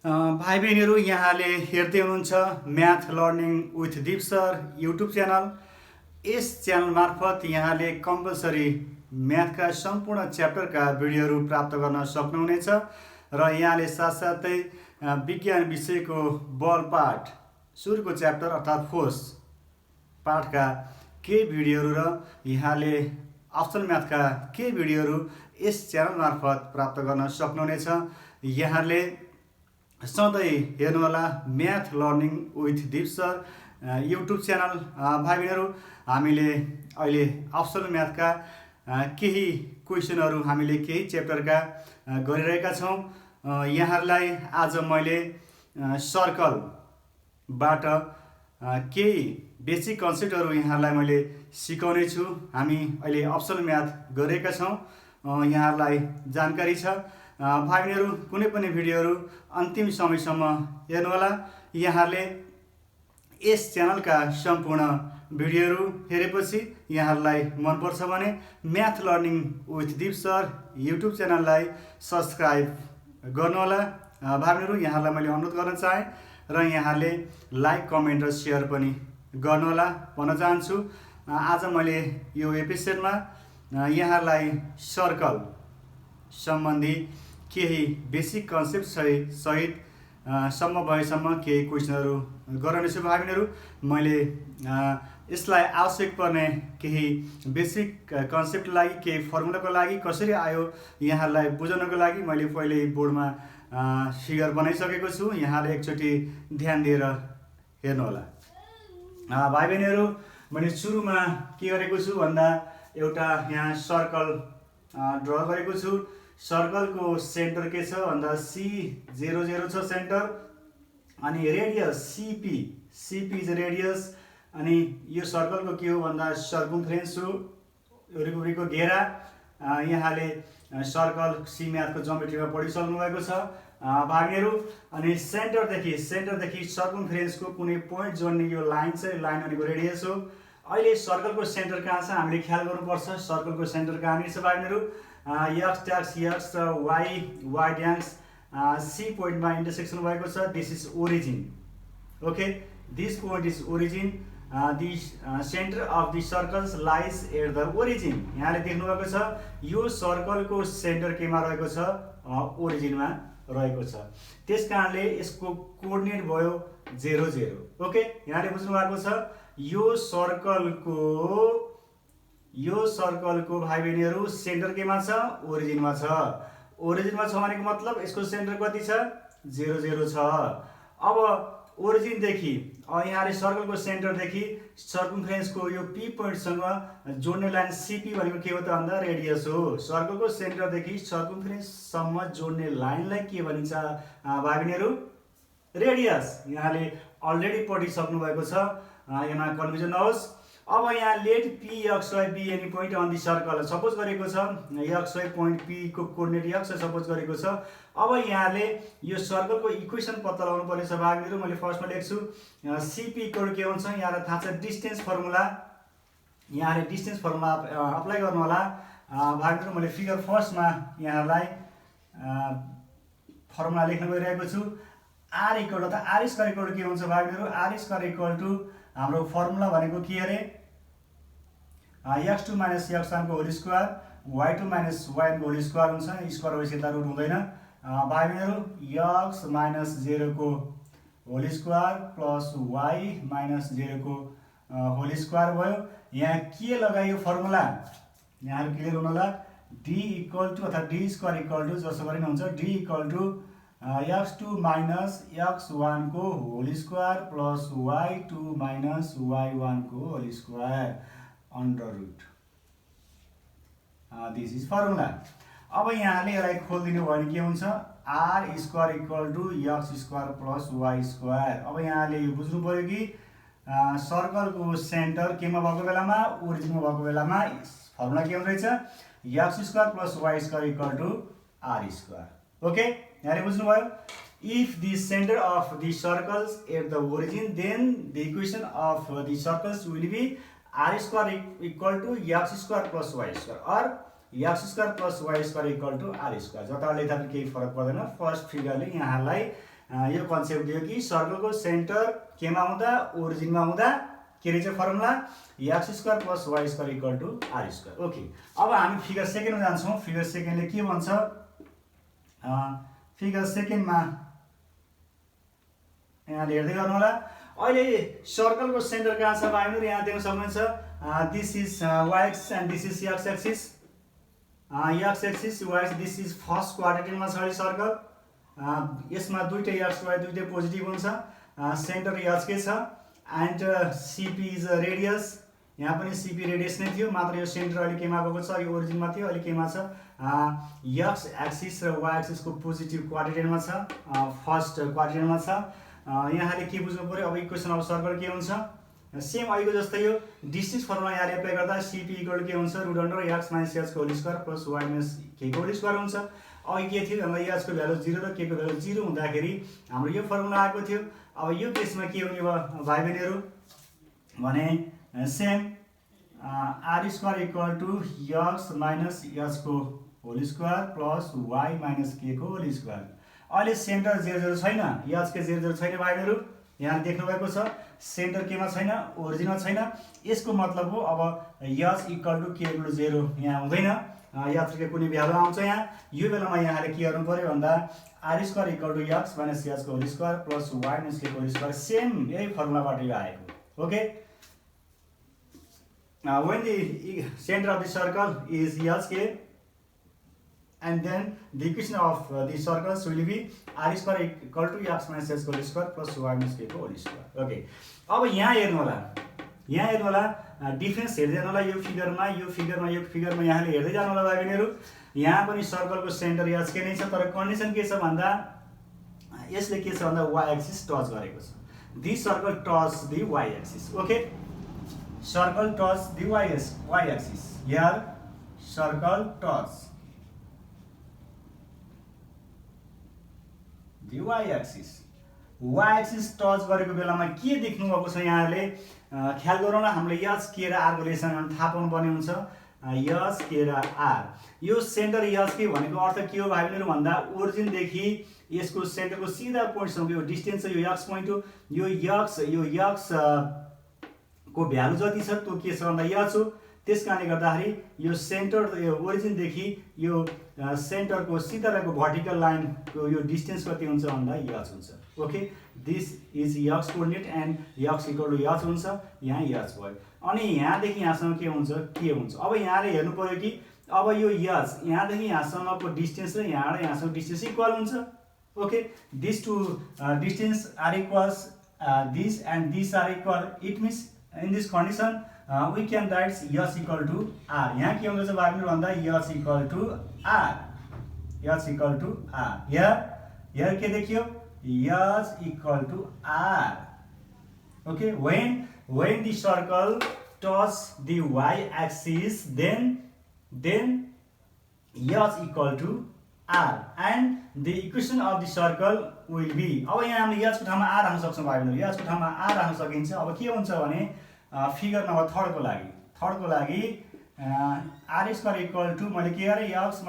भाइ बहिनीहरू यहाँले हेर्दै हुनुहुन्छ म्याथ लर्निङ विथ दिप सर युट्युब च्यानल। यस च्यानल मार्फत यहाँले कम्पलसरी म्याथका सम्पूर्ण च्याप्टरका भिडियोहरू प्राप्त गर्न सक्नुहुनेछ र यहाँले साथसाथै विज्ञान विषयको बल पाठ सुरुको च्याप्टर अर्थात् फोर्स पाठका केही भिडियोहरू र यहाँले अप्सनल म्याथका केही भिडियोहरू यस च्यानल मार्फत प्राप्त गर्न सक्नुहुनेछ। यहाँले सधैँ हेर्नुहोला म्याथ लर्निङ विथ दिप सर युट्युब च्यानल। भाइ बहिनीहरू हामीले अहिले अप्सनल म्याथका केही क्वेसनहरू हामीले केही च्याप्टरका गरिरहेका छौँ। यहाँहरूलाई आज मैले सर्कलबाट केही बेसिक कन्सेप्टहरू यहाँहरूलाई मैले सिकाउने छु। हामी अहिले अप्सनल म्याथ गरेका छौँ, यहाँहरूलाई जानकारी छ। भाइ बहिनीहरू कुनै पनि भिडियोहरू अन्तिम समयसम्म हेर्नुहोला। यहाँहरूले यस च्यानलका सम्पूर्ण भिडियोहरू हेरेपछि यहाँहरूलाई मनपर्छ भने म्याथ लर्निङ विथ दिप सर युट्युब च्यानललाई सब्सक्राइब गर्नुहोला। भाइ बहिनीहरू यहाँहरूलाई मैले अनुरोध गर्न चाहेँ र यहाँले लाइक कमेन्ट र सेयर पनि गर्नुहोला भन्न चाहन्छु। आज मैले यो एपिसोडमा यहाँहरूलाई सर्कल सम्बन्धी केही बेसिक कन्सेप्ट सहित सम्म भएसम्म केही क्वेसनहरू गराउनेछु। भाइ बहिनीहरू मैले यसलाई आवश्यक पर्ने केही बेसिक कन्सेप्टको लागि, केही फर्मुलाको लागि कसरी आयो यहाँहरूलाई बुझाउनको लागि मैले पहिले बोर्डमा फिगर बनाइसकेको छु। यहाँले एकचोटि ध्यान दिएर हेर्नुहोला। भाइ बहिनीहरू मैले सुरुमा के गरेको छु भन्दा एउटा यहाँ सर्कल ड्र गरेको छु। सर्कलको सेन्टर के छ भन्दा C00 छ सेन्टर, अनि रेडियस CP इज रेडियस, अनि यो सर्कलको के हो भन्दा सर्कमफ्रेन्स हो, वरिपरिको घेरा। यहाँले सर्कल सी म्याथको ज्योमेट्रीमा पढिसक्नु भएको छ भाइ बहिनीहरू। अनि सेन्टरदेखि सर्कमफ्रेन्सको कुनै पोइन्ट जोड्ने यो लाइन छ, यो लाइन भनेको रेडियस हो। अहिले सर्कलको सेन्टर कहाँ छ हामीले ख्याल गर्नुपर्छ। सर्कलको सेन्टर कहाँनिर छ भाइ बहिनीहरू, एक्स ट्याक्स एक्स र वाइ ड्याङ्स सी पोइन्टमा इन्टरसेक्सन भएको छ। This is origin. Okay, this point is origin. The centre of the circles lies at the origin. यहाँले देख्नुभएको छ यो सर्कलको सेन्टर केमा रहेको छ, ओरिजिनमा रहेको छ। त्यस कारणले यसको कोअर्डिनेट भयो 0 0। ओके, यहाँले बुझ्नु भएको छ यो सर्कलको भाइ बहिनीहरू सेन्टर केमा छ, ओरिजिनमा छ। ओरिजिनमा छ भनेको मतलब यसको सेन्टर कति छ, 0 0 छ। अब ओरिजिनदेखि यहाँले सर्कलको सेन्टरदेखि सर्कमफ्रेन्सको यो पी पोइन्टसँग जोड्ने लाइन CP भनेको के हो त भन्दा रेडियस हो। सर्कलको सेन्टरदेखि सर्कमफ्रेन्ससम्म जोड्ने लाइनलाई के भनिन्छ भाइ बहिनीहरू, रेडियस। यहाँले अलरेडी पढिसक्नु भएको छ, यहाँ कन्फ्युजन नहोस्। अब यहाँ let P x y be any point on the circle suppose गरेको छ, एक्स वाइ पोइन्ट P को कोअर्डिनेट x सपोज गरेको छ। अब यहाँले यो सर्कलको इक्वेसन पत्ता लगाउनु पर्ने छ भाइ बहिनीहरू। मैले फर्स्टमा लेख्छु CP इक्वल के हुन्छ, यहाँलाई थाहा छ डिस्टेन्स फर्मुला। यहाँले डिस्टेन्स फर्मुला अप्लाई गर्नु होला भाइ बहिनीहरू। मैले फिगर फर्स्टमा यहाँलाई फर्मुला लेख्न गइरहेको छु। R इक्वल अथवा R स्क्वायर इक्वल के हुन्छ भाइ बहिनीहरू, R स्क्वायर इक्वल टु हाम्रो फर्मुला भनेको के अरे, x2 माइनस x1 को whole square, y2 minus y1 को होल स्क्वायर हुन्छ। स्क्वायर भएपछि यता रुट हुँदैन भाइ बहिनीहरू। x माइनस 0 को whole square plus y minus 0 को होल स्क्वायर भयो। यहाँ के लगायो फर्मुला, यहाँहरू क्लियर हुनु होला। d इक्वल टु अथवा d स्क्वायर इक्वल टु जसो गरे हुन्छ, d equal to x2 minus x1 को whole square plus y2 minus y1 को whole square under root. This is formula. अब यहाँले यसलाई खोलिदिनु भयो भने के हुन्छ, r square equal to x square plus y square. अब यहाँले यो बुझ्नु पर्यो कि सर्कलको सेन्टर केमा भएको बेलामा, ओरिजिनमा भएको बेलामा फर्मुला के हुँदैछ, x square plus y square equal to r square. Okay, यहाँले बुझ्नुभयो। If the centre of the circles at the origin then the equation of the circles will be r square equal to x square plus y square or x square plus y square equal to r square. जताले यता केही फरक पर्दैन। First फिगरले यहाँलाई यो concept दियो कि सर्कलको centre केमा हुँदा ओरिजिनमा हुँदा के रहेछ formula x² + y² = r²। Okay, अब हामी फिगर सेकेन्डमा जान्छौँ। फिगर सेकेन्डले के भन्छ? फिगर सेकेन्डमा यहाँले हेर्दै गर्नु होला। अहिले सर्कलको सेन्टर कहाँ छ भाइहरु? यहाँ देख्न सक्नुहुन्छ। This is y axis and this is x axis. x axis y axis, this is first क्वाड्रेन्टमा छ अहिले सर्कल। यसमा दुईटै x y दुईटै पोजिटिभ हुन्छ। सेन्टर h के छ एन्ड CP इज रेडियस। यहाँ पनि CP रेडियस नै थियो, मात्र यो सेन्टर अहिले केमा गएको छ? यो ओरिजिनमा थियो, अहिले केमा छ? x एक्सिस र y एक्सिसको पोजिटिभ क्वाड्रेन्टमा छ, फर्स्ट क्वाड्रेन्टमा छ। यहाँले के बुझ्नु पर्यो? अब इक्वेसन अफ सर्कल के हुन्छ? सेम अहिलेको जस्तै यो डिस्टेन्स फर्मुला यहाँले एप्लाई गर्दा CP = के हुन्छ? √x - h² + y - k² हुन्छ। अघि के थियो भन्दा h को भ्यालु 0 र k को भ्यालु 0 हुँदाखेरि हाम्रो यो फर्मुला आएको थियो। अब यो केसमा के हुने भयो भाइ बहिनीहरु भने same r² = x - h² + y - k²। अहिले सेन्टर 0 छैन, h के 0 छैन भाइ बहिनीहरु। यहाँ देख्नु भएको छ सेन्टर केमा छैन? ओरिजिनमा छैन। यसको मतलब हो अब h = k = 0 यहाँ हुँदैन। h के कुनै भ्यालु आउँछ यहाँ। यो बेलामा यहाँले के गर्नु पर्यो भन्दा r² = x - h² + y - k²। Same यही फर्मुलाबाट यो आएको। Okay, when the center of the circle is h and then the equation of the circles will be r² = x - h² + y - k²। Okay, अब यहाँ हेर्नु होला, यहाँ हेर्नु होला, डिफरेन्स हेर्दै जानु होला। यो फिगरमा यहाँले हेर्दै जानु होला भाइ बहिनीहरु। यहाँ पनि सर्कलको सेन्टर h के नै छ, तर कन्डिसन के छ भन्दा यसले के छ भन्दा y एक्सिस टच गरेको छ। This circle touch the y axis. Okay, circle touch the y axis. Here circle touch the y axis. y axis touch गरेको बेलामा के देख्नु भएको छ यहाँले? ख्याल गरौँ न, हामीले h k र r को रिलेसन थाहा पाउनु पर्ने हुन्छ। h k र r, यो सेन्टर h k भनेको अर्थ के हो भाइ बहिनीहरु भन्दा ओरिजिन देखि यसको सेन्टरको सिधा पोइन्टसम्म यो डिस्टेन्स छ, यो x पोइन्ट हो। यो x को भ्यालु जति छ त्यो के छ भन्दा h हो। त्यसकारणले गर्दाखेरि यो सेन्टर यो ओरिजिन देखि यो सेन्टरको सिधा रहेको भर्टिकल लाइनको यो डिस्टेन्स कति हुन्छ भन्दा h हुन्छ। Okay, this is x coordinate and x = h हुन्छ। यहाँ h भयो। अनि यहाँदेखि यहाँसम्म के हुन्छ? के हुन्छ। अब यहाँले हेर्नु पर्यो कि अब यो h यहाँदेखि यहाँसम्मको डिस्टेन्स र यहाँबाट यहाँसम्म डिस्टेन्स इक्वल हुन्छ। Okay, this two distance are equals this and this are equal. It means in this condition we can write h = r। यहाँ के हुन्छ भाइ बहिनीहरु भन्दा h = r, h = r। यहाँ के देखियो? h = r। Okay, when the circle touch the y axis then h = r and the equation of the circle will be। अब यहाँ हामीले h को ठाउँमा r राख्न सक्छौं भाइ बहिनीहरु, h को ठाउँमा r राख्न सकिन्छ। अब के हुन्छ भने फिगर नम्बर 3 को लागि r² = मैले के गरे x -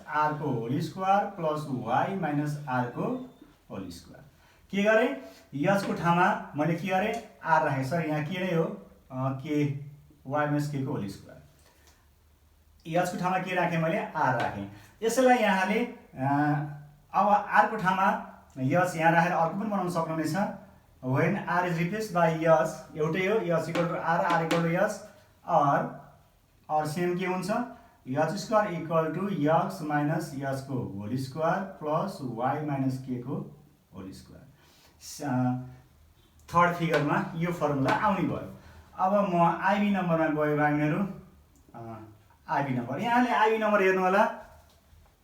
r² + y - r²। के गरे? h को ठाउँमा मैले के गरे? r राखे। सर यहाँ के नै हो? k y - k²। h को ठाउँमा के राखे? मैले r राखे। यसैलाई यहाँले अब r को ठाउँमा h यहाँ राखेर अर्को पनि बनाउन सक्नुहुनेछ। when r is replaced by h, एउटै हो, h = r, r = h, or same के हुन्छ? h² = x - h² + y - k²। Third फिगरमा यो फर्मुला आउने भयो। अब म आइबी नम्बरमा गए भाइ बहिनीहरु। आइबी नम्बर, यहाँले आइबी नम्बर हेर्नु होला,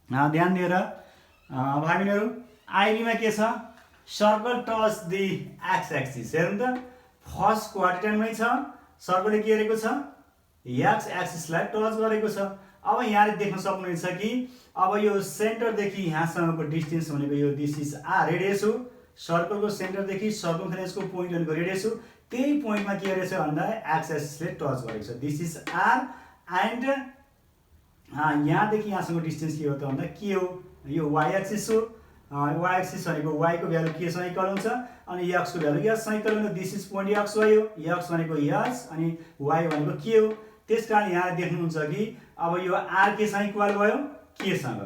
ध्यान दिएर भाइ बहिनीहरु। आइबीमा के छ? Circle touch the x axis. हेर्नु त, फर्स्ट क्वाड्रेन्टमै छ, सर्कलले के गरेको छ? x एक्सिसलाई टच गरेको छ। अब यहाँले देख्न सक्नुहुन्छ कि अब यो सेन्टरदेखि यहाँसम्मको डिस्टेन्स भनेको यो दिस इज r रेडियस हो। सर्कलको सेन्टरदेखि सर्कमफरेन्सको पोइन्ट भनेको रेडियस हो। त्यही पोइन्टमा के गरेछ भन्दा x एक्सिसले टच गरेको छ। दिस इज r एन्ड यहाँदेखि यहाँसम्मको डिस्टेन्स के हो त भन्दा के हो? यो y एक्सिस हो। y एक्सिस भनेको y को भ्यालु के सँग इक्वल हुन्छ अनि x को भ्यालु s सँग इक्वल हुन्छ। दिस इज पोइन्ट x भयो, x भनेको s अनि y भनेको के हो। त्यसकारण यहाँ देख्नुहुन्छ कि अब यो r के सँग इक्वल भयो k सँग।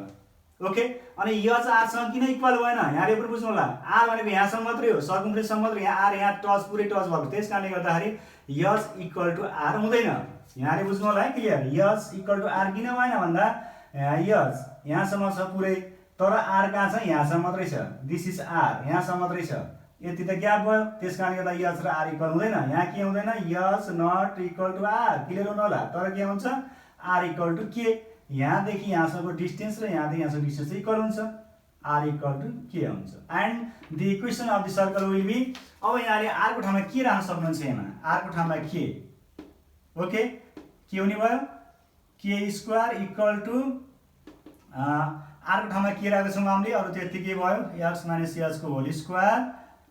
ओके, अनि h r सँग किन इक्वल भएन यहाँले पनि बुझ्नु होला। r भनेको यहाँसम्म मात्रै हो, सर्कमफ्रेन्ससम्म मात्रै, यहाँ r यहाँ टच पुरै टच भएको, त्यसकारणले गर्दाखेरि h इक्वल टु r हुँदैन। यहाँले बुझ्नु होला है, clear. h equal to r किन भएन भन्दा h यहाँसम्म छ पुरै, तर r कहाँ छ यहाँसम्म मात्रै छ। दिस इज r यहाँसम्म मात्रै छ, यति त ग्याप भयो, त्यसकारणले गर्दा h र r इक्वल हुँदैन। यहाँ के हुँदैन, h not equal to r, clear हुनु होला। तर के हुन्छ r इक्वल टु k, यहाँदेखि यहाँसम्मको डिस्टेन्स र यहाँदेखि यहाँसम्मको डिस्टेन्स इक्वल हुन्छ, r इक्वल टु k हुन्छ। And the equation of the circle will be, अब यहाँले r को ठाउँमा के राख्न सक्नुहुन्छ, यहाँ r को ठाउँमा k। ओके, के हुने भयो, k square equal to r को ठाउँमा के राखेको छौँ हामीले, अरू त्यतिकै भयो, x माइनस h को whole square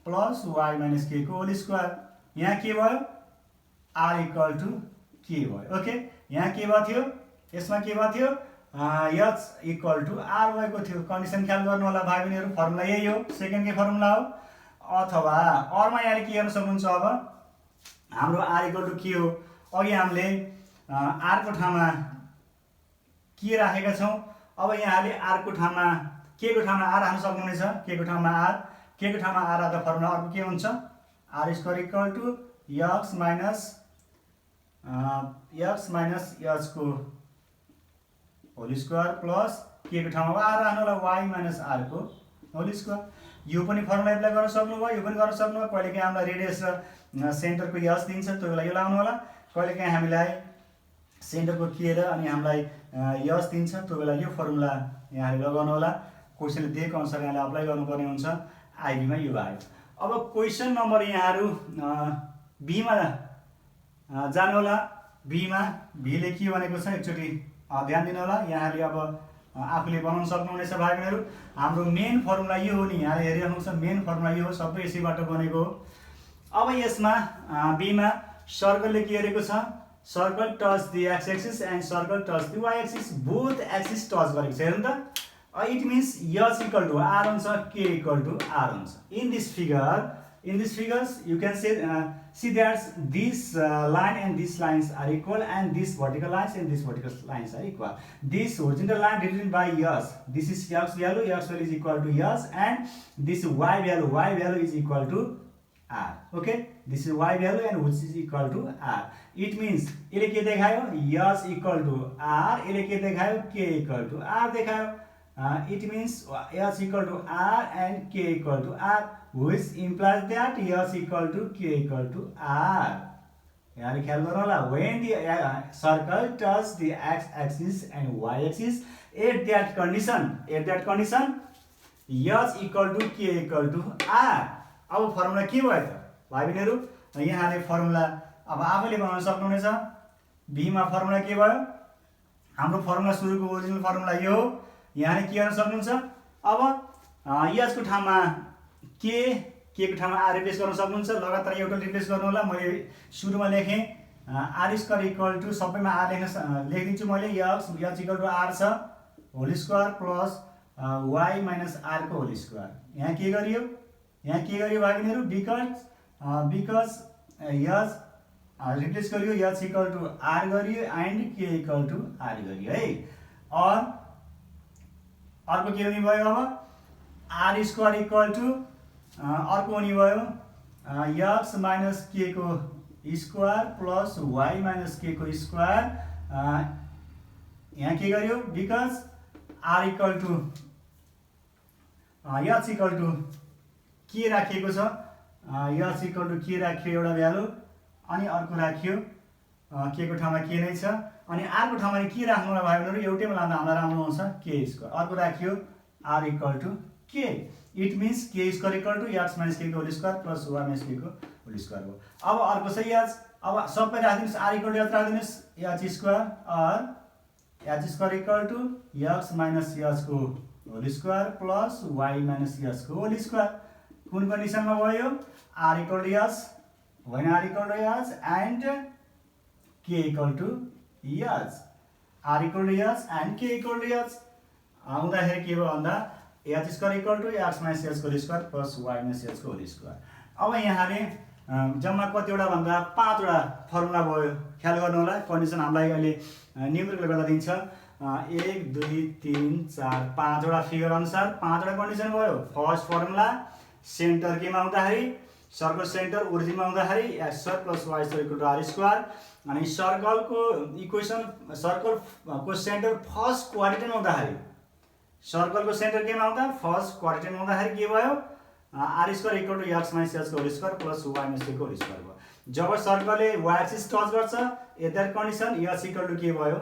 plus y minus k को होल स्क्वायर। यहाँ के भयो, r इक्वल टु k भयो। ओके, यहाँ के भएको थियो, यसमा के भएको थियो, h इक्वल टु r भएको थियो। कन्डिसन ख्याल गर्नु होला भाइ बहिनीहरू, फर्मुला यही हो, सेकेन्डकै फर्मुला हो। अथवा अरूमा यहाँले के गर्न सक्नुहुन्छ, अब हाम्रो r इक्वल टु के हो, अघि हामीले r को ठाउँमा के राखेका छौँ, अब यहाँले r को ठाउँमा k को ठाउँमा r हाल्न सक्नुहुनेछ, k को ठाउँमा r, k को ठाउँमा r राख्दा फर्मुला अर्को के हुन्छ, r square equal to x minus h को होल स्क्वायर प्लस k को ठाउँमा r राख्नु होला y माइनस r को होल स्क्वायर। यो पनि फर्मुला एप्लाई गर्न सक्नुभयो, यो पनि गर्न सक्नुभयो। कहिलेकाहीँ हामीलाई रेडियस र सेन्टरको यस दिन्छ, त्यो बेला यो लाउनु होला। कहिलेकाहीँ हामीलाई सेन्टरको के र अनि हामीलाई यस दिन्छ, त्यो बेला यो फर्मुला यहाँले लगाउनु होला। क्वेसनले दिएको अनुसार यहाँले अप्लाई गर्नुपर्ने हुन्छ। आइबीमा यो आयो। अब क्वेसन नम्बर यहाँहरू बीमा जानु होला। बीमा भीले के भनेको छ एकचोटि ध्यान दिनु होला। यहाँले अब आफूले बनाउन सक्नुहुनेछ भाइ बहिनीहरू। हाम्रो मेन फर्मुला यो हो नि, यहाँले हेरिराख्नुहुन्छ, मेन फर्मुला यो हो, सबै यसैबाट बनेको हो। अब यसमा बीमा सर्कलले के गरेको छ, circle touch the x axis and circle touch the why axis, both axis touch गरेको छ। हेर्नु त, it means h equal to r हुन्छ, k इक्वल टु r हुन्छ। In this figures you can see that this line and these lines are equal, and these vertical lines and these vertical lines are equal. This horizontal line represented by s, this is x value is equal to s, and this y value is equal to r. Okay, this is y value and which is equal to r. It means यसले के देखायो, s equal to r, यसले के देखायो, k equal to r देखायो। It means s equal to r and k equal to r, which implies that s equal to k equal to r. यहाँ ख्याल गर्नु होला। When the circle touch the x axis and y axis, at that condition s equal to k equal to r. अब formula के भयो त भाइ बहिनीहरू, यहाँले फर्मुला अब आफैले बनाउन सक्नुहुनेछ। बीमा फर्मुला के भयो, हाम्रो फर्मुला सुरुको ओरिजिनल फर्मुला यो हो। यहाँले के गर्न सक्नुहुन्छ, अब s को ठाउँमा k को ठाउँमा r रिप्लेस गर्न सक्नुहुन्छ। लगातार एउटा रिप्लेस गर्नु होला। मैले सुरुमा लेखेँ r स्क्वायर इक्वल टु, सबैमा r लेखिदिन्छु मैले, h इक्वल टु r छ whole square plus y minus r को होल स्क्वायर। यहाँ के गरियो भाइ बहिनीहरू, बिकज h रिप्लेस गरियो, h इक्वल टु r गरियो and k equal to r गरियो है। और अर्को के हुने भयो, अब r स्क्वायर इक्वल टु अर्को हुने भयो x माइनस k को square plus y minus k को स्क्वायर। यहाँ के गरियो, because r equal to h equal to के राखिएको छ, h इक्वल टु के राखियो एउटा भ्यालु, अनि अर्को राखियो k को ठाउँमा के नै छ, अनि r को ठाउँमा के राख्नु होला भाइ बहिनीहरू, एउटैमा लाँदा हामीलाई राम्रो हुन्छ k स्क्वायर, अर्को राखियो r equal to k। It means k square equal to x minus k को whole square plus y minus k को होल स्क्वायर हो। अब अर्को छ h, अब सबै राखिदिनुहोस्, r इक्वल टु h राखिदिनुहोस्, h स्क्वायर, और h square equal to x minus h को whole square plus y minus h को होल स्क्वायर। कुन कन्डिसनमा भयो, r equal to h, when r equal to h and k equal to h, r equal to h and k equal to h हुँदाखेरि के भयो भन्दा h square equal to x minus h whole square plus y minus h whole square. अब यहाँले जम्मा कतिवटा भन्दा 5वटा formula भयो, ख्याल गर्नु होला। कन्डिसन हामीलाई अहिले न्युमेरिकल गर्दा दिन्छ 1 2 3 4 5वटा फिगर अनुसार 5वटा कन्डिसन भयो। फर्स्ट फर्मुला सेन्टर केमा हुँदाखेरि सर्कल सेन्टर ओरिजिनमा हुँदाखेरि x square plus y square equal to are square, अनि सर्कलको इक्वेसन सर्कलको सेन्टर फर्स्ट क्वाड्रेन्टमा हुँदाखेरि सर्कलको सेन्टर केमा हुँदा फर्स्ट क्वाड्रेन्टमा हुँदाखेरि के भयो r square equal to x minus h whole square plus y minus h whole square भयो। जब सर्कलले वाइ एक्सिस टच गर्छ at that condition h equal to के भयो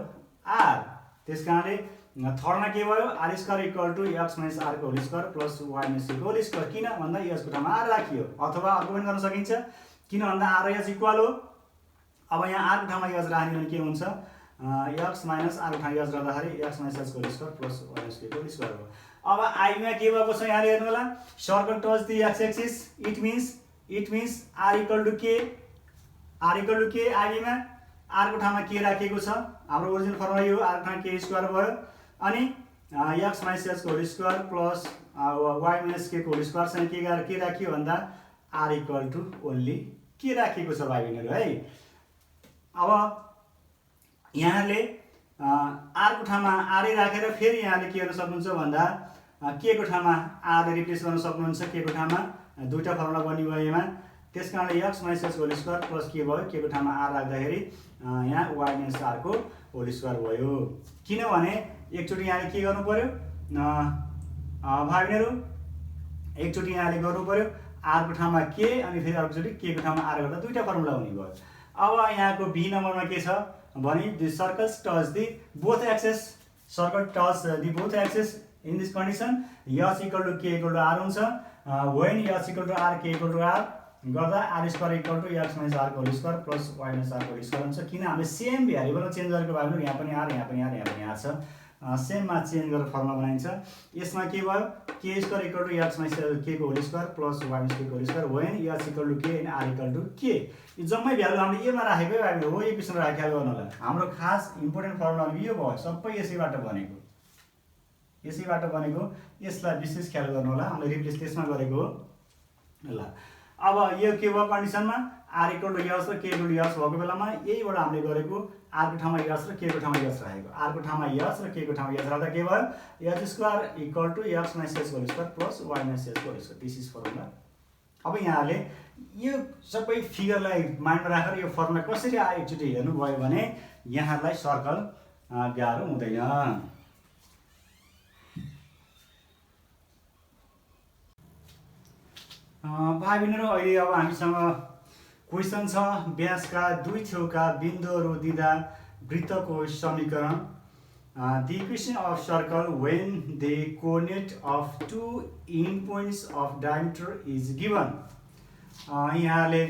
आर, त्यस कारणले थर्डमा के भयो r square equal to x minus r whole square plus y minus h whole square. किन भन्दा एचको ठाउँमा आर राखियो, अथवा अर्को पनि गर्न सकिन्छ किन भन्दा आर र एच इक्वल हो। अब यहाँ आरको ठाउँमा एच राख्ने भने के हुन्छ एक्स माइनस आरको ठाउँमा एच राख्दाखेरि x minus h whole square plus y minus h whole square हो। अब आईमा के भएको छ यहाँ हेर्नु होला, circle touch the x axis, it means r equal to k, r equal to k आईमा आरको ठाउँमा के राखेको छ, हाम्रो ओरिजिनल फर्मुला यो आरको ठाउँमा के स्क्वायर भयो, अनि x minus h whole square plus y minus k whole square सँग के राखियो भन्दा आर इक्वल टु ओन्ली के राखेको छ भाइ बहिनीहरू है। अब यहाँले आरको ठाउँमा आरै राखेर फेरि यहाँले के गर्न सक्नुहुन्छ भन्दा के को ठाउँमा आरले रिप्लेस गर्न सक्नुहुन्छ, के को ठाउँमा दुईटा फर्मुला बन्यो भयो यहाँ। त्यस कारणले x minus h whole square plus के भयो के को ठाउँमा आर राख्दाखेरि यहाँ वाइ माइनस आरको होल स्क्वायर भयो। किनभने एकचोटि यहाँले के गर्नु पर्यो भाइ बहिनीहरू, एकचोटि यहाँले गर्नु पर्यो आरको ठाउँमा के अनि फेरि अर्कोचोटि के को ठाउँमा आर गर्दा दुईटा फर्मुला हुने भयो। अब यहाँको बी नम्बरमा के छ भने the circles touch the both axes, circle touch the both axes in this condition h equal to k equal to r हुन्छ। When h equal to r k equal to r गर्दा r square equal to x minus r whole square plus y minus r whole square हुन्छ। किन हामीले same variable change गरेको भए पनि यहाँ पनि आर यहाँ पनि आर यहाँ पनि आर छ, सेममा चेन्ज गरेर फर्मुला बनाइन्छ। यसमा के भयो k square equal to x minus k को whole square plus y minus k को whole square when h equal to k and r equal to k. यो जम्मै भ्यालु हामीले एमा राखेकै भए हो, यो क्वेसन राखेर ख्याल गर्नु होला। हाम्रो खास इम्पोर्टेन्ट फर्मुला यो भयो, सबै यसैबाट बनेको, यसैबाट बनेको, यसलाई विशेष ख्याल गर्नु होला। हामीले रिप्लेस त्यसमा गरेको हो ल। अब यो के भयो कन्डिसनमा आर इक्वल टु एच र के इक्वल टु एच भएको बेलामा यहीबाट हामीले गरेको आरको ठाउँमा एच र के को ठाउँमा एच राखेको, आरको ठाउँमा एच र के को ठाउँमा एच राख्दा के भयो h square equal to x minus h whole square plus y minus h whole square, this is formula. अब यहाँले यो सबै फिगरलाई माइन्डमा राखेर यो फर्मुला कसरी आयो एकचोटि हेर्नुभयो भने यहाँलाई सर्कल गाह्रो हुँदैन। भाइ बहिनीहरू अहिले अब हामीसँग क्वेसन छ व्यासका दुई छेउका बिन्दुहरू दिँदा वृत्तको समीकरण। The equation of circle when the coordinate of two end points of diameter is given. यहाँले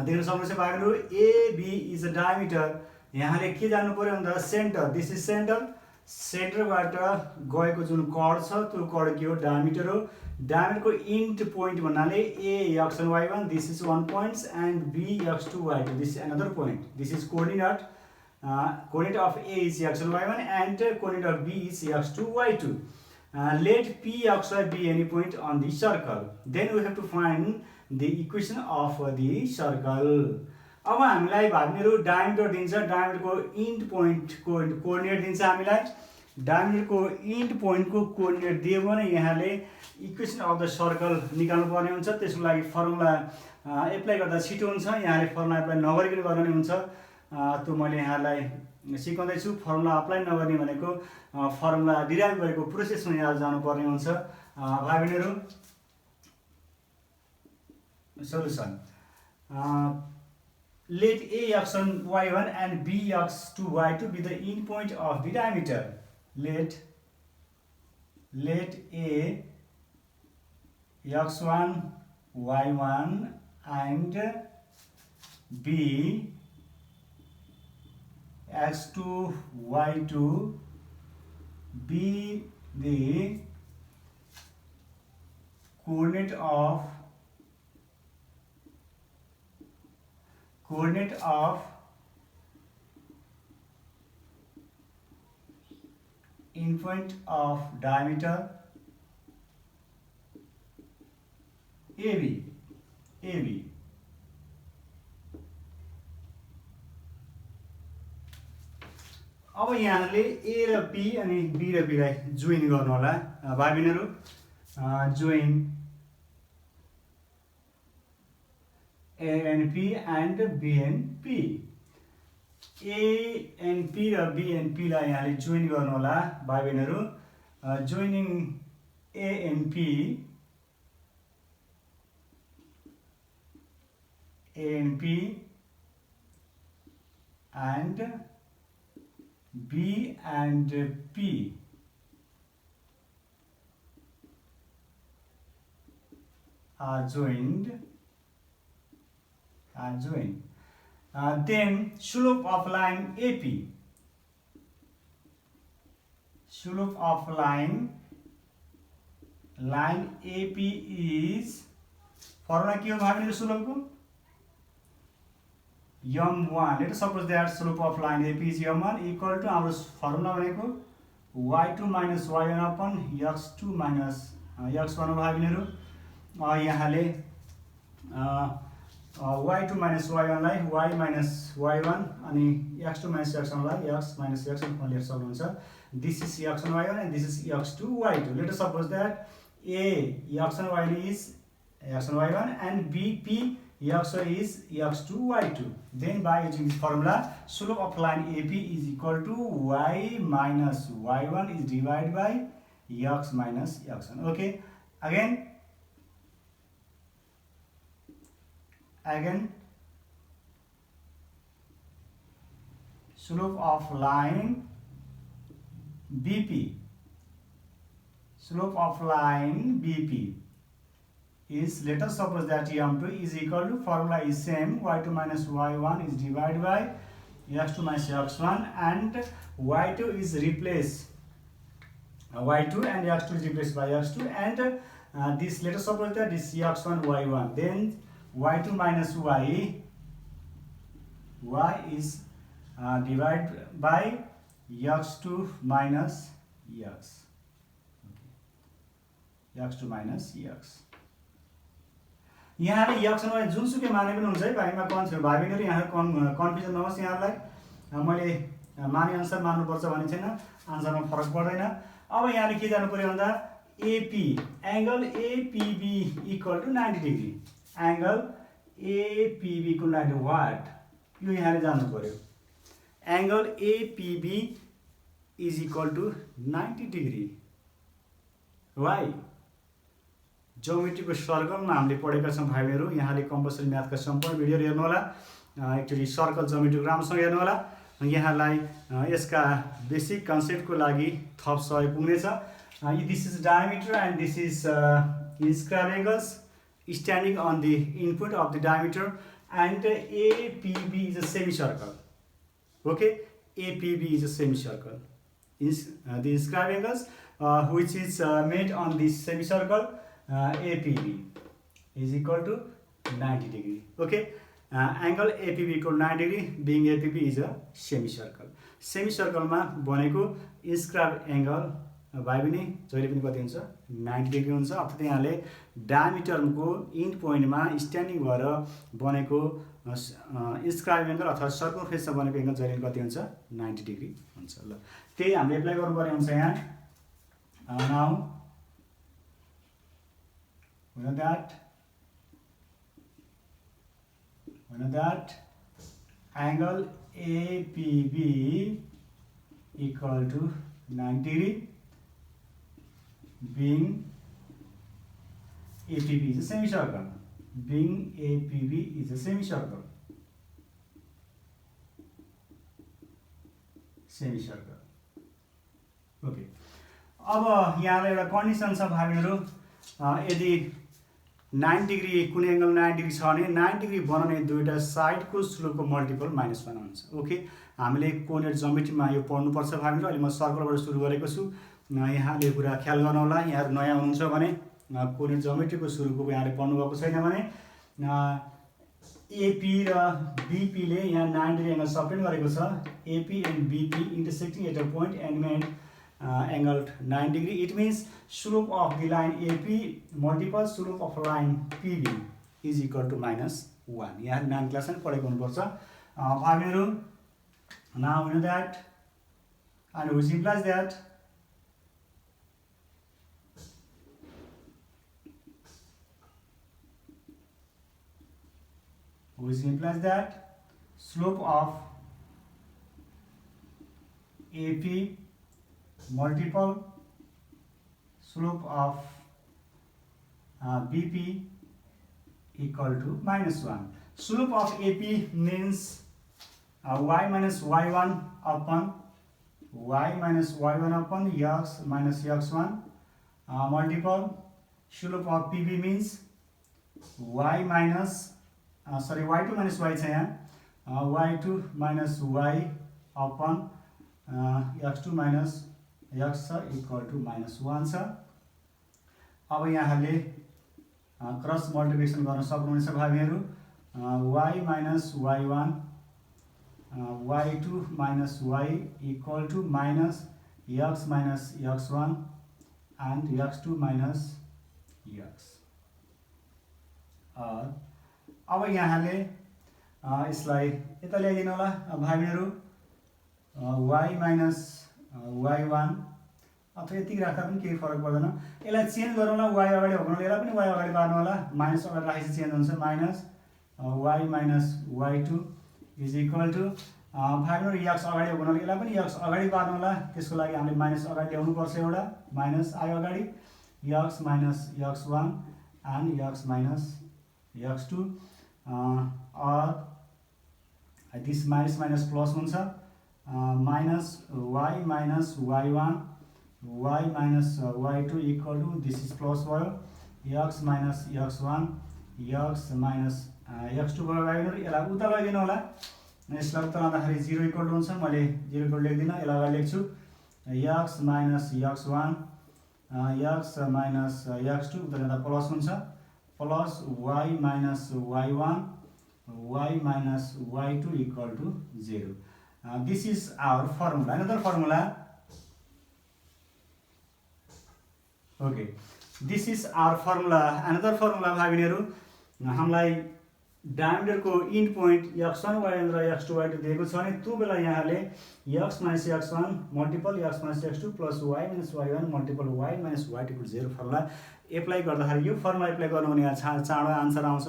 देख्न सक्नुहुन्छ भाइ बहिनीहरू AB is a diameter, यहाँले के जान्नु पर्यो भन्दा सेन्टर, दिस इज सेन्टर, सेन्टरबाट गएको जुन कड छ त्यो कड के हो डायमिटर हो। डायमिटरको इन्ड पोइन्ट भन्नाले A X and Y one, this is one points and B X two Y two, this is another point, this is coordinate, coordinate of A is x and y1 and coordinate of B is x2 y2. Let P x y be any point on the circle. Then we have to find the equation of the circle. अब हामीलाई भाइहरुको diameter दिन्छ, डायमिटरको end पोइन्टको coordinate दिन्छ हामीलाई, डायमिटरको end पोइन्टको coordinate दियो भने यहाँले equation of the circle निकाल्नु पर्ने हुन्छ। त्यसको लागि फर्मुला एप्लाई गर्दा छिटो हुन्छ, यहाँले फर्मुला एप्लाई नगरिकन गर्ने हुन्छ। त्यो मैले यहाँलाई सिकाउँदैछु। फर्मुला अप्लाई नगर्ने भनेको फर्मुला डिराइभ गरेको प्रोसेसमा यहाँ जानुपर्ने हुन्छ। भाइ बहिनीहरू solution, let A x1 y1 and B x2 y2 be the end point of the diameter. Let A x1 y1 and B x2 y2 be the coordinate of end point of diameter AB AB अब यहाँले ए र P अनि be र P लाई join गर्नु होला भाइ बहिनीहरु join A and P and B and P A and P र B and P लाई यहाँले जोइन गर्नु होला भाइ बहिनीहरु joining A and P and B and P are joined. Then slope of line AP. Slope of line AP is formula के हो भाइ slope को m1. Let us suppose that slope of line AP is m1 equal to our formula भनेको y2 minus y1 upon x2 minus x1 भाइ बहिनीहरु यहाँले y2 minus y1 लाई y minus y1 अनि x2 minus x1 लाई x minus x1 को लेख्न सक्नुहुन्छ. This is x1 y1 and this is x2 y2. Let us suppose that a x1 y1 is x1 y1 and b p x1 is x2 y2. Then by using this formula, slope of line AP is equal to y minus y1 is divided by x minus x1. Okay, again slope of line BP is, let us suppose that m2 is equal to, formula is same, y2 minus y1 is divided by x2 minus x1 and y2 is replaced y2 and x2 is replaced by x2 and this, let us suppose that this x1 y1, then y2 minus y is divided by x2 minus x. x2 minus x. यहाँले x1 y जुनसुकै माने पनि हुन्छ है भाइमा confusion भाइ बहिनीहरु यहाँ confusion नहोस् यहाँलाई मैले माने अनुसार मान्नुपर्छ भन्ने छैन आन्सरमा फरक पर्दैन. अब यहाँले के जानु पर्यो भन्दा AP angle APB equal to 90 degree angle APB को 90 वाट यो यहाँले जान्नु पर्यो. Angle APB is equal to 90 degree. Why ज्योमेट्रीको सर्कलमा हामीले पढेका छौं भाइ बहिनीहरु यहाँले कम्पलसरी म्याथका सम्पूर्ण भिडियोहरु हेर्नु होला. एक्चुअली सर्कल ज्योमेट्री राम्रोसँग हेर्नु होला. यहाँलाई यसका बेसिक कन्सेप्टको लागि थप सहयोग पुग्नेछ. This is diameter and this is inscribed angles standing on the input of the diameter and APB is a semicircle. Okay, APB is a semicircle. The inscribed angles which is made on this semicircle APB is equal to 90 degree. Okay, angle APB equal to 90 degree being APB is a semicircle. Semicircle मा बनेको inscribed angle भाइ बहिनी जहिले पनि कति हुन्छ 90 degree हुन्छ. अर्थात् यहाँले डायमिटरको इन्ड पोइन्टमा स्ट्यान्डिङ भएर बनेको इन्स्क्राइब एंगल अथवा सर्कल फेसमा बनेको एंगल जहिले पनि कति हुन्छ 90 डिग्री हुन्छ. ल त्यही हामीले एप्लाई गर्नुपर्ने हुन्छ यहाँ. Now when that angle APB equal to 90 degree being APB is a semicircle. Being APB is a semicircle. Okay. अब यहाँलाई एउटा कन्डिसन छ भाइहरु यदि 90 डिग्री कुनै एंगल 90 डिग्री छ भने 90 डिग्री बनाउने दुईटा साइडको स्लोपको मल्टिपल -1 हुन्छ. ओके, हामीले कोर्डिनेट ज्योमेट्रीमा यो पढ्नु पर्छ भाइहरु. अहिले म सर्कलबाट सुरु गरेको छु. यहाँले कुरा ख्याल गर्नु होला. यहाँहरु नयाँ हुनुहुन्छ भने कोर्डिनेट ज्योमेट्रीको सुरुको यहाँले पढ्नु भएको छैन भने AP र BP ले यहाँ 90 डिग्री एंगल सबटेन्ड गरेको छ. AP and BP intersecting at a point and made angled 9 degree. It means slope of the line AP multiple slope of line PB is equal to -1. यहाँ 9 class पनि पढेको हुनुपर्छ भाइहरू. Now we know that, and which implies that slope of AP multiple slope of BP equal to -1. Slope of AP means y minus y1 upon x minus x1 multiple slope of PB means y2 minus y छ यहाँ y2 minus y upon x2 minus x छ equal to -1 छ. अब यहाँले cross multiplication गर्न सक्नुहुनेछ भाइहरू. y minus y1 y2 minus y equal to minus x minus x1 and x2 minus x. अब यहाँले यसलाई यता ल्याइदिनु होला भाइहरू. y minus y1 अथवा यतिकै राख्दा पनि केही फरक पर्दैन. यसलाई चेन्ज गरौँ ल. y अगाडि हो भने यसलाई पनि y अगाडि पार्नु होला. माइनस अगाडि राखेपछि चेन्ज हुन्छ. Minus y minus y2 is equal to भाइहरू x अगाडि हो भने यसलाई पनि x अगाडि पार्नु होला. त्यसको लागि हामीले माइनस अगाडि ल्याउनु पर्छ एउटा माइनस I अगाडि x minus x1 and x minus x2 or this minus minus plus हुन्छ. minus y minus y1 y minus y2 equal to this is plus भयो x minus x1 x minus x2 भयो भाइहरू. यसलाई उता लैदिनु होला. यसलाई उता लाँदाखेरि 0 इक्वल टु हुन्छ. मैले 0 इक्वल लेख्दिनँ. यसलाई अगाडि लेख्छु x minus x1 x minus x2 उता जाँदा प्लस हुन्छ. Plus y minus y1 y minus y2 equal to 0. This is our formula. Another formula. Okay. This is our formula. Another formula भाइहरू. हामीलाई डायमिटर को end point x1 y1 र x2 y2 दिएको छ भने त्यो बेला यहाँले x minus x1 multiple x minus x2 plus y minus y1 multiple y minus y2 equal to 0 formula apply गर्दाखेरि यो फर्मुला एप्लाई गर्नु भने यहाँ चाँडो आन्सर आउँछ.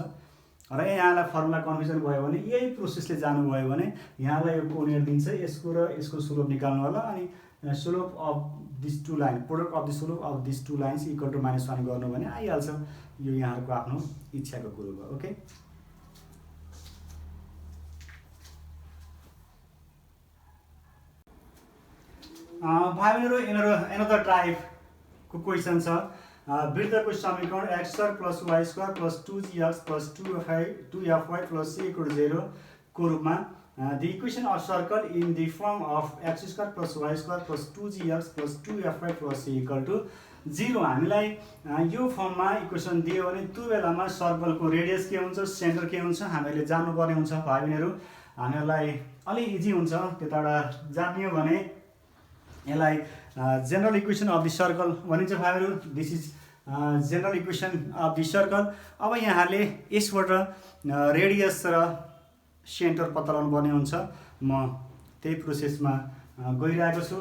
र यहाँलाई फर्मुला कन्फ्युजन भयो भने यही प्रोसेसले जानुभयो भने यहाँलाई यो कोर्डिनेट दिन्छ. यसको र यसको स्लोप निकाल्नु होला. अनि slope of this two line product of the slope of this two lines equal to -1 गर्नु भने आइहाल्छ. यो यहाँको आफ्नो इच्छाको कुरो भयो. ओके. भाइहरू एनदर टाइपको क्वेसन छ. वृत्तको समीकरण x² + y² + 2gx + 2fy + c = 0 को रूपमा the equation of circle in the form of x² + y² + 2gx + 2fy + c = 0 हामीलाई यो फर्ममा इक्वेसन दियो भने त्यो बेलामा सर्कलको रेडियस के हुन्छ, सेन्टर के हुन्छ हामीले जान्नुपर्ने हुन्छ भाइहरू. हामीलाई अलि इजी हुन्छ त्यताबाट जान्यो भने. यसलाई general equation of the circle भनिन्छ भाइहरू. This is general equation of the circle. अब यहाँले यसबाट रेडियस र सेन्टर पत्ता लगाउनु पर्ने हुन्छ. म त्यही प्रोसेसमा गइरहेको छु.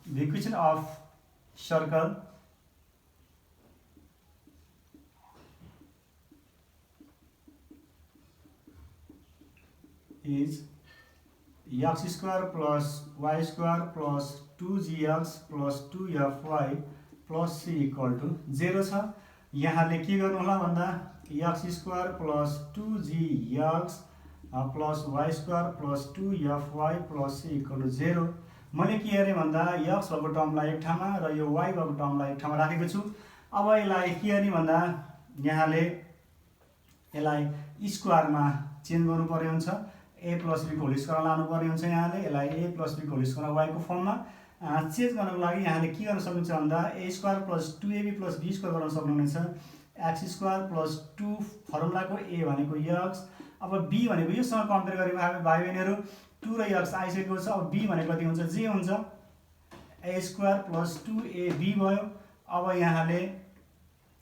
The equation of circle is x² + y² + 2gx + 2fy + c = 0 छ. यहाँले के गर्नु होला भन्दा x² + 2gx + y² + 2fy + c = 0. मैले के गरेँ भन्दा x भएको टर्मलाई एक ठाउँमा र यो y भएको टर्मलाई एक ठाउँमा राखेको छु. अब यसलाई के गर्ने भन्दा यहाँले यसलाई स्क्वायरमा चेन्ज गर्नु पर्ने हुन्छ. a + b को होल स्क्वायर लानु पर्ने हुन्छ. यहाँले यसलाई a + b को होल स्क्वायर y को फर्ममा चेन्ज गर्नको लागि यहाँले के गर्न सक्नुहुन्छ भन्दा a² + 2ab + b² गर्न सक्नुहुनेछ. x² + 2 फर्मुलाको a भनेको x. अब b भनेको योसँग कम्पेयर गरे भाइ बहिनीहरू 2 र x आइसकेको छ. अब b भनेको कति हुन्छ, j हुन्छ. ए स्क्वायर प्लस 2ab भयो। अब यहाँले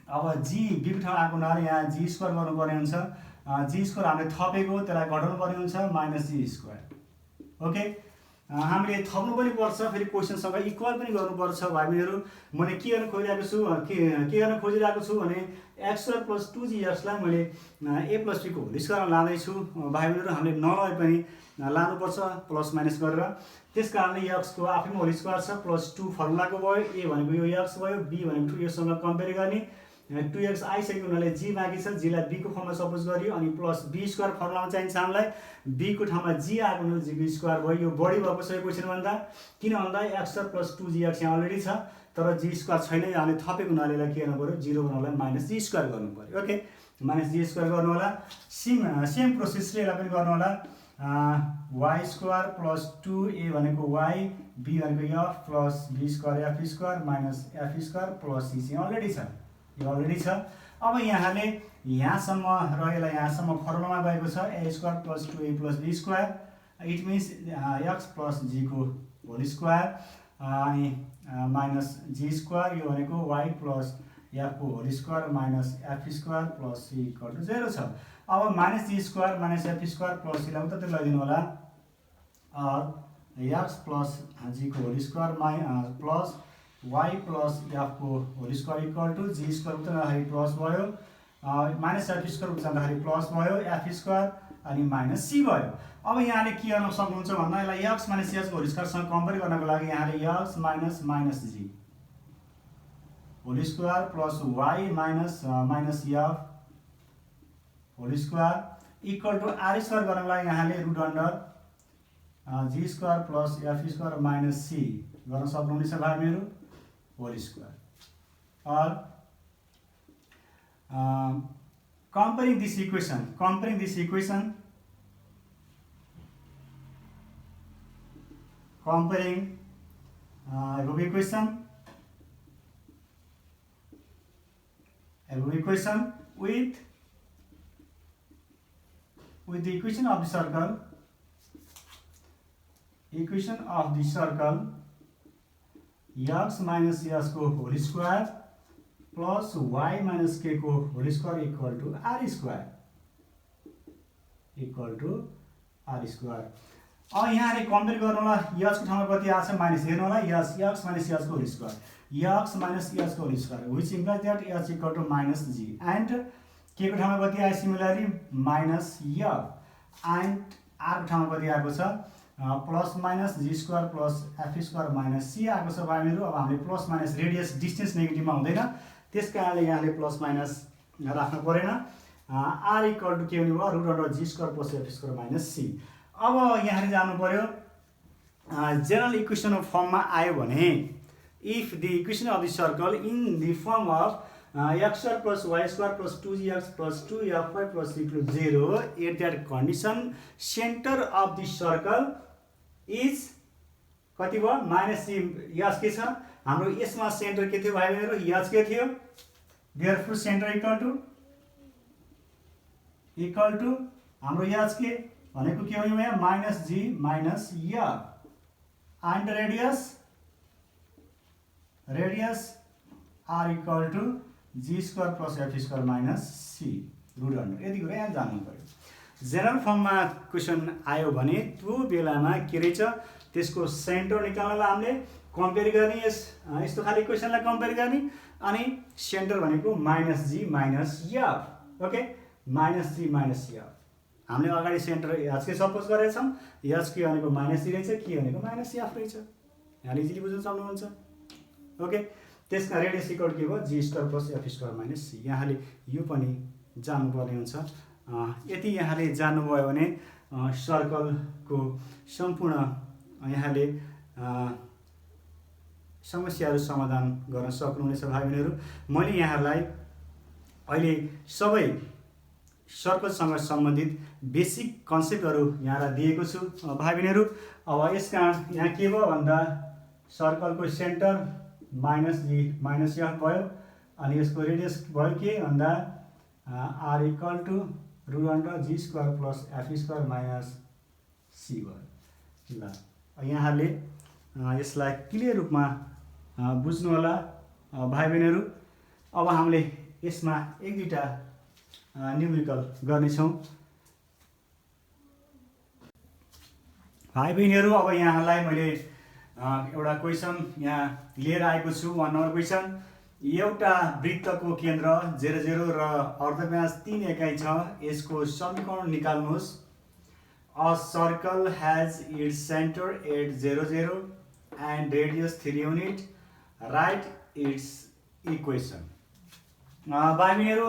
अब जी बीको ठाउँ आएको हुनाले यहाँ जी स्क्वायर गर्नुपर्ने हुन्छ। जी स्क्वायर हामीले थपेको त्यसलाई घटाउनु पर्ने हुन्छ माइनस जी स्क्वायर। ओके, हामीले थप्नु पनि पर्छ, फेरि क्वेसनसँग इक्वल पनि गर्नुपर्छ भाइ बहिनीहरू। मैले के गर्न खोजिरहेको छु के गर्न खोजिरहेको छु भने एक्स स्क्वायर प्लस 2gxलाई मैले ए प्लस बीको होल स्क्वायरमा लाँदैछु भाइ बहिनीहरू। हामीले नलए पनि लानुपर्छ प्लस माइनस गरेर। त्यस कारणले एक्सको आफैमा होल स्क्वायर छ, प्लस 2 फर्मुलाको भयो, ए भनेको यो एक्स भयो, बी भनेको योसँग कम्पेयर गर्ने। 2x आइसक्यो हुनाले जी बाँकी छ, जीलाई बीको फर्ममा सपोज गरियो, अनि प्लस बी स्क्वायर फर्मुलामा चाहिन्छ हामीलाई। बीको ठाउँमा जी आएको हुनाले जीको स्क्वायर भयो। यो बढी भएको छ यो क्वेसन भन्दा, किन भन्दा एक्स स्क्वायर प्लस 2gx यहाँ अलरेडी छ, तर जी स्क्वायर छैन, हामीले थपेको हुनाले यसलाई के गर्नु पऱ्यो, 0 बनाउनलाई माइनस जी स्क्वायर गर्नु पऱ्यो। ओके, माइनस जी स्क्वायर गर्नु होला। सेम प्रोसेसले यसलाई पनि गर्नु होला। वाई स्क्वायर प्लस 2a भनेको वाई, बी भनेको f plus be square f square minus F square plus c चाहिँ अलरेडी छ, यो अलरेडी छ। अब यहाँले यहाँसम्म र यसलाई यहाँसम्म फर्मुलामा गएको छ, A square plus 2a plus be square, it means X plus जीको होल स्क्वायर अनि माइनस जी स्क्वायर, यो भनेको वाई प्लस एफको whole square minus F square plus C equal to 0 छ। अब minus G square minus F square plus सीलाई उतातिर लगाइदिनु होला, एक्स प्लस जीको whole square plus Y plus एफको whole square equal to G square उता जाँदाखेरि प्लस भयो, माइनस एफ स्क्वायर उता जाँदाखेरि प्लस भयो, एफ स्क्वायर अनि माइनस सी भयो। अब यहाँले के गर्न सक्नुहुन्छ भन्दा यसलाई एक्स माइनस एचको होल स्क्वायरसँग कम्पेयर गर्नको लागि यहाँले X minus minus G whole square plus Y minus minus F whole square equal to are square गर्नको लागि यहाँले रुट अन्डर जी square plus F square minus C गर्न सक्नुहुनेछ भाइ मेरो whole square. Or comparing this equation above equation with the equation of the circle, x minus s को whole square plus y minus k को whole square equal to r square. अब यहाँले compare गर्नु होला, यस को ठाउँमा कति आछ माइनस, हेर्नु होला यस x माइनस s को whole square, x minus s को whole square which implies that s equal to minus g and k को ठाउँमा कति आयो similarly minus f and r को ठाउँमा कति आएको छ plus minus G square plus F square minus C आएको छ भाइ मेरो। अब हामीले प्लस माइनस रेडियस डिस्टेन्स नेगेटिभमा हुँदैन, त्यस कारणले यहाँले प्लस माइनस राख्नु परेन। आर इक्वल टु के हुने भयो रुट अन्डर जी square plus F square minus C. अब यहाँले जानु पर्यो जेनरल इक्वेसन अफ फर्ममा आयो भने if the equation of the circle in the form of x square plus y square plus 2gx plus 2fy plus equal to 0 at that condition centre of the circle is कति भयो minus C यस के छ हाम्रो यसमा centre के थियो भाइ बहिनीहरु यस के थियो, देयरफोर सेन्टर इक्वल टु हाम्रो यस के भनेको के हो यहाँ minus g minus f and radius r equal to G square plus F square minus c root under. यति कुरा यहाँ जान्नु पर्यो। जेनरल फर्ममा क्वेसन आयो भने त्यो बेलामा के रहेछ त्यसको सेन्टर निकाल्नलाई हामीले कम्पेयर गर्ने, यस्तो खाले क्वेसनलाई कम्पेयर गर्ने, अनि सेन्टर भनेको minus g minus F. Okay, minus g minus F हामीले अगाडि सेन्टर एच के सपोज गरेका छौँ, एच के भनेको माइनस जी रहेछ, के भनेको माइनस एफ रहेछ, यहाँले इजिली बुझ्न सक्नुहुन्छ। ओके, त्यसका रेडियस इक्वल के भयो G square plus F square minus C, यहाँले यो पनि जान्नुपर्ने हुन्छ। यति यहाँले जान्नुभयो भने सर्कलको सम्पूर्ण यहाँले समस्याहरू समाधान गर्न सक्नुहुनेछ भाइ बहिनीहरू। मैले यहाँहरूलाई अहिले सबै सर्कलसँग सम्बन्धित बेसिक कन्सेप्टहरू यहाँलाई दिएको छु भाइ बहिनीहरू। अब यसका यहाँ के भयो भन्दा सर्कलको centre minus g minus f भयो, अनि यसको रेडियस भयो के भन्दा r equal to root under G square plus F square minus C भयो। ल यहाँले यसलाई क्लियर रूपमा बुझ्नु होला भाइ बहिनीहरू। अब हामीले यसमा एक दुईवटा न्युमेरिकल गर्नेछौँ। भाइ बहिनीहरू, अब यहाँलाई मैले एउटा क्वेसन यहाँ लिएर आएको छु। 1 नम्बर क्वेसन। एउटा वृत्तको केन्द्र 0 0 र अर्धव्यास 3 एकाइ छ, यसको समीकरण निकाल्नुहोस्। A circle has its center at 0 0 and radius 3 unit. Write its equation. भाइ बहिनीहरू,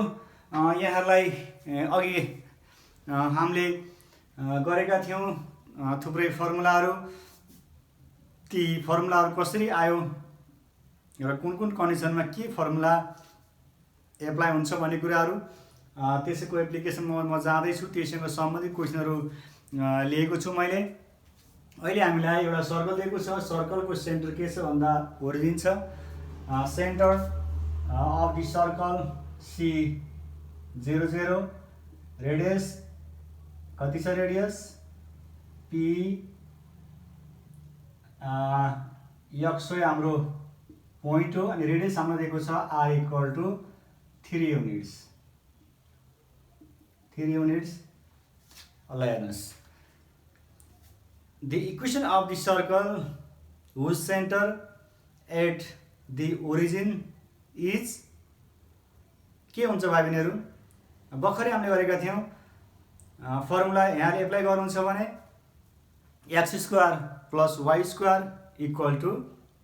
यहाँहरूलाई अघि हामीले गरेका थियौँ थुप्रै फर्मुलाहरू। ती फर्मुलाहरू कसरी आयो र कुन कुन कन्डिसनमा के फर्मुला एप्लाई हुन्छ भन्ने कुराहरू, त्यसैको एप्लिकेसनमा म जाँदैछु। त्यससँग सम्बन्धित क्वेसनहरू लिएको छु मैले। अहिले हामीलाई एउटा सर्कल दिएको छ। सर्कलको सेन्टर के छ भन्दा ओरिजिन छ। Centre of the circle c 0 0, radius कति छ? रेडियस पी एक्स हाम्रो पोइन्ट हो अनि रेडियस हाम्रो दिएको छ r equal to 3 units. 3 units. हेर्नुहोस्, the equation of the circle whose center at the origin is के हुन्छ भाइ बहिनीहरू? भर्खरै हामीले गरेका थियौँ फर्मुला। यहाँले एप्लाई गर्नुहुन्छ भने x² + y² equal to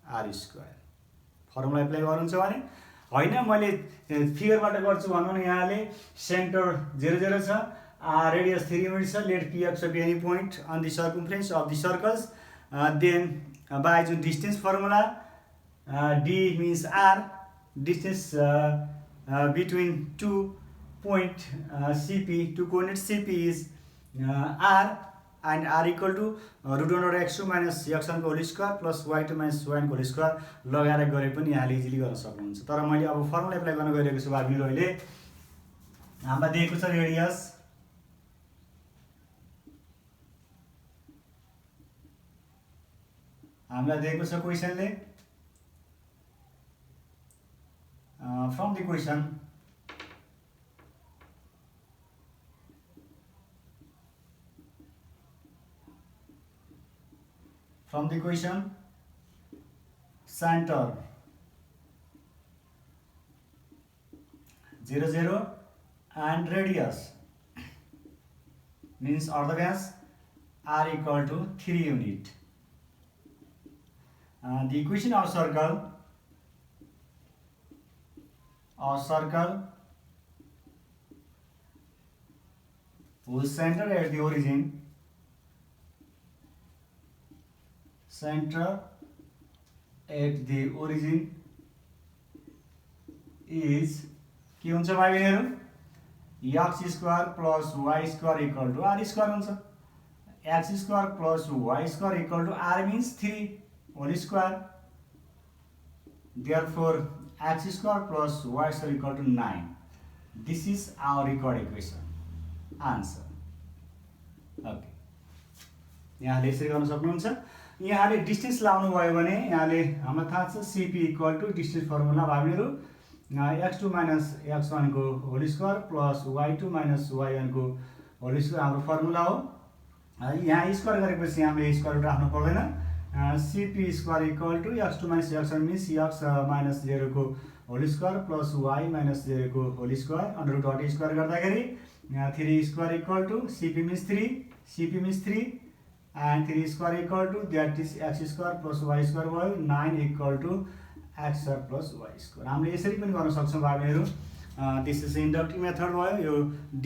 r²। Formula apply गर्नुहुन्छ भने होइन, मैले फिगरबाट गर्छु भन्नु भने यहाँले सेन्टर 0 0 छ, radius 3 units, let px be any point on the circumference of the circles. Then by the distance formula, d means r, distance between 2 point cp, 2 coordinates cp is r, and r equal to √x2 minus x1 को whole square plus y2 minus y1 को whole square लगाएर गरे पनि यहाँले easily गर्न सक्नुहुन्छ। तर मैले अब फर्मुला एप्लाई गर्न गइरहेको छु भाइ बहिनीहरू। अहिले हामीलाई दिएको छ रेडियस, हामीलाई दिएको छ क्वेसनले from the question center 0 0 and radius means अर्धव्यास r equal to 3 unit. The equation of circle whose center at the origin, is के हुन्छ भाइ बहिनीहरू? x² + y² equal to r² हुन्छ। x² + y² equal to r means 3 whole square. Therefore x² + y² equal to 9. This is our required equation. Answer. Okay. यहाँले यसरी गर्न सक्नुहुन्छ। यहाँले डिस्टेन्स लाउनु भयो भने यहाँले हामीलाई थाहा छ cp equal to distance formula भाइ बहिनीहरू x2 minus x1 को whole square plus y2 minus y1 को होल स्क्वायर हाम्रो फर्मुला हो। यहाँ स्क्वायर गरेपछि हामीले स्क्वायर रुट राख्नु पर्दैन। cp square equal to x2 minus x1 means x minus 0 को whole square plus y minus 0 को होल स्क्वायर अन्डर रुट हट स्क्वायर गर्दाखेरि 3 square equal to cp means 3 and 3 square equal to that is x square plus y square भयो 9 equal to x square plus y square। हामीले यसरी पनि गर्न सक्छौँ भाइ बहिनीहरू। दिस इज इन्डक्टिभ मेथड भयो, यो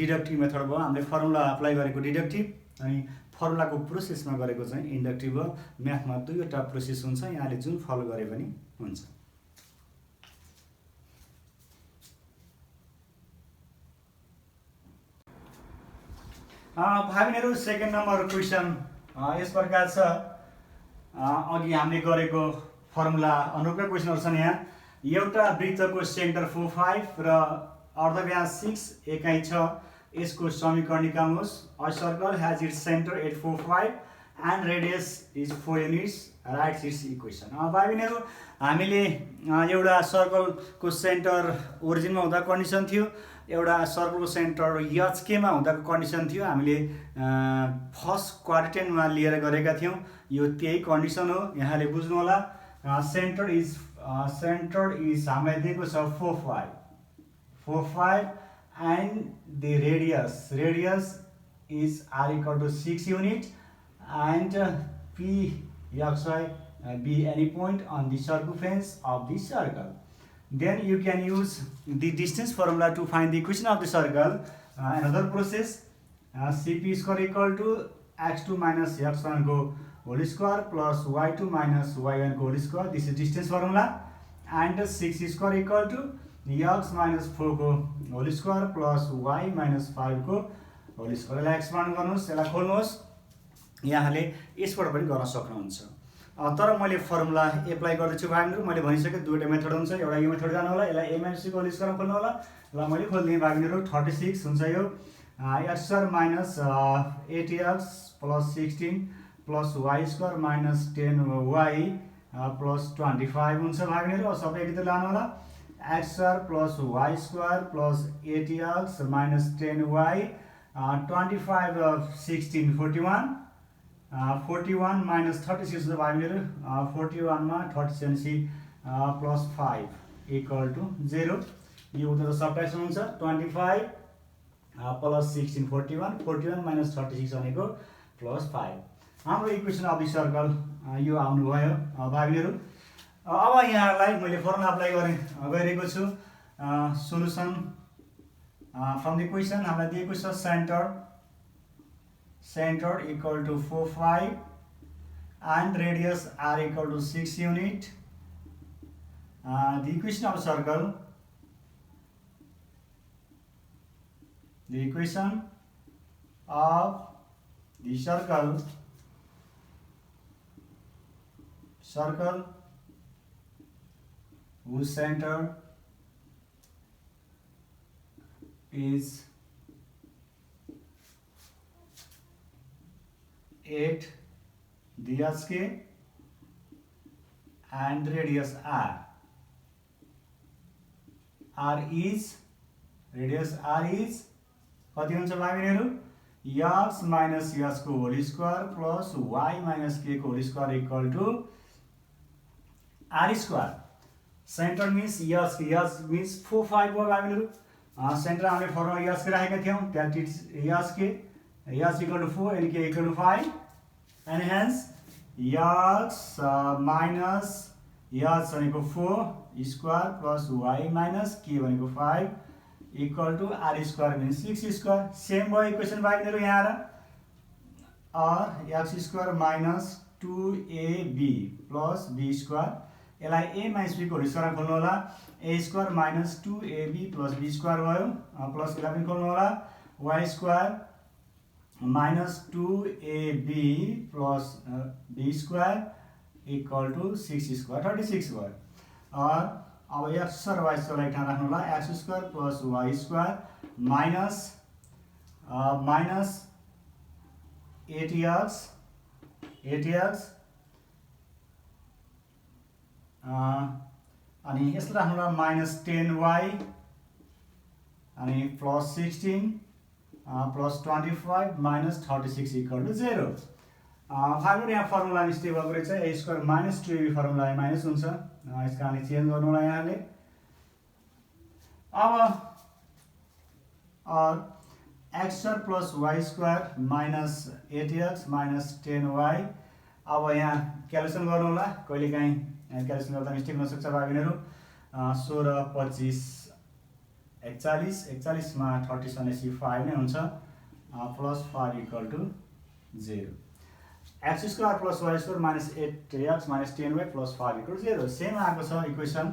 डिडक्टिभ मेथड भयो। हामीले फर्मुला अप्लाई गरेको डिडक्टिभ अनि फर्मुलाको प्रोसेसमा गरेको चाहिँ इन्डक्टिभ भयो। म्याथमा दुईवटा प्रोसेस हुन्छ, यहाँले जुन फलो गरे पनि हुन्छ। भाइ बहिनीहरू, सेकेन्ड नम्बर क्वेसन यस प्रकार छ। अघि हामीले गरेको फर्मुला अनुरूपै क्वेसनहरू छन्। यहाँ एउटा वृत्तको सेन्टर 4 5 र अर्धव्यास 6 एकाइ छ, यसको समीकरण निकाल्नुहोस्। A circle has its centre at 4 5 and radius is 4 units, writes its equation. भाइ बहिनीहरू हामीले एउटा सर्कलको सेन्टर ओरिजिनमा हुँदा कन्डिसन थियो, एउटा सर्कलको सेन्टर एचकेमा हुँदाको कन्डिसन थियो, हामीले फर्स्ट क्वाड्रेन्टमा लिएर गरेका थियौँ। यो त्यही कन्डिसन हो, यहाँले बुझ्नु होला। सेन्टर इज हामीलाई दिएको छ 4 5 and the radius is r equal to 6 unit and p xy be any point on the circumference of the circle. Then you can use the distance formula to find the equation of the circle. Another process, cp square equal to x2 minus x1 go whole square plus y2 minus y1 go whole square. This is distance formula. And 6 square equal to x minus 4 को whole square plus y minus 5 को whole square. यसलाई expand गर्नुहोस्, यसलाई खोल्नुहोस्, यहाँले यसबाट पनि गर्न सक्नुहुन्छ। तर मैले फर्मुला एप्लाई गर्दैछु भाइहरु, मैले भनिसके दुईटा मेथड हुन्छ, एउटा यो मेथड जानु होला, यसलाई a minus c को whole square खोल्नु होला। ल मैले खोल्दिएँ भाइहरु, 36 हुन्छ यो x square minus 8x plus 16 plus y square minus 10y plus 25 हुन्छ भाइहरु। सबै एकैतिर लानु होला। x square plus y square plus 8x minus 10y 25 16 41 41 minus 36 हुन्छ भाइहरु। 41 मा 37 plus 5 equal to 0। यो उता सबट्र्याक्सन हुन्छ। 25 plus 16 41 41 minus 36 भनेको plus 5। हाम्रो इक्वेसन अफ द सर्कल यो आउनु भयो भाइहरु। अब यहाँलाई मैले फर्मुला अप्लाई गरेको छु। सोलुसन फ्रम द क्वेसन हामीलाई दिएको छ centre equal to 4 5 and radius r equal to 6 unit. The equation of circle, the equation of the circle whose center is 8 DSK and radius r is radius r is कति हुन्छ भाइहरु? x minus s को whole square plus y minus k को whole square equal to r square. Centre means s means 4 5 हो भाइहरु। Centre हामीले formula s के राखेका थियौं, that is s equal to 4 and k equal to 5 and hence x minus s भनेको 4 square plus y minus k भनेको 5 equal to r square means 6 square. Same भयो equation भाइहरु यहाँ र x square minus 2ab plus b square, यसलाई a minus b को whole square खोल्नु होला। a square minus 2ab plus b square भयो, plus यसलाई पनि खोल्नु होला। y square minus 2ab plus b square equal to 6 square 36 भयो। अब x र y स्क्वायर एक ठाउँ राख्नु होला। x square plus y square minus 8x अनि यसलाई राख्नु होला minus 10y अनि plus 16 plus 25 minus 36 equal to 0। भाइहरु यहाँ फर्मुला स्टेबल गरेको छ। a square minus 2ab formula minus हुन्छ, यसको हामीले चेन्ज गर्नु होला यहाँले। अब x square plus y square minus 8x minus 10y, अब यहाँ क्याल्कुलेसन गर्नु होला। कहिलेकाहीँ क्याल्कुलेसन गर्दा मिस्टेक हुन सक्छ भाइहरु। 16 25 41 मा 30 भनेपछि 5 नै हुन्छ, plus 5 equal to 0। x square plus y square minus 8x minus 10y plus 5 equal to 0। Same आएको छ equation.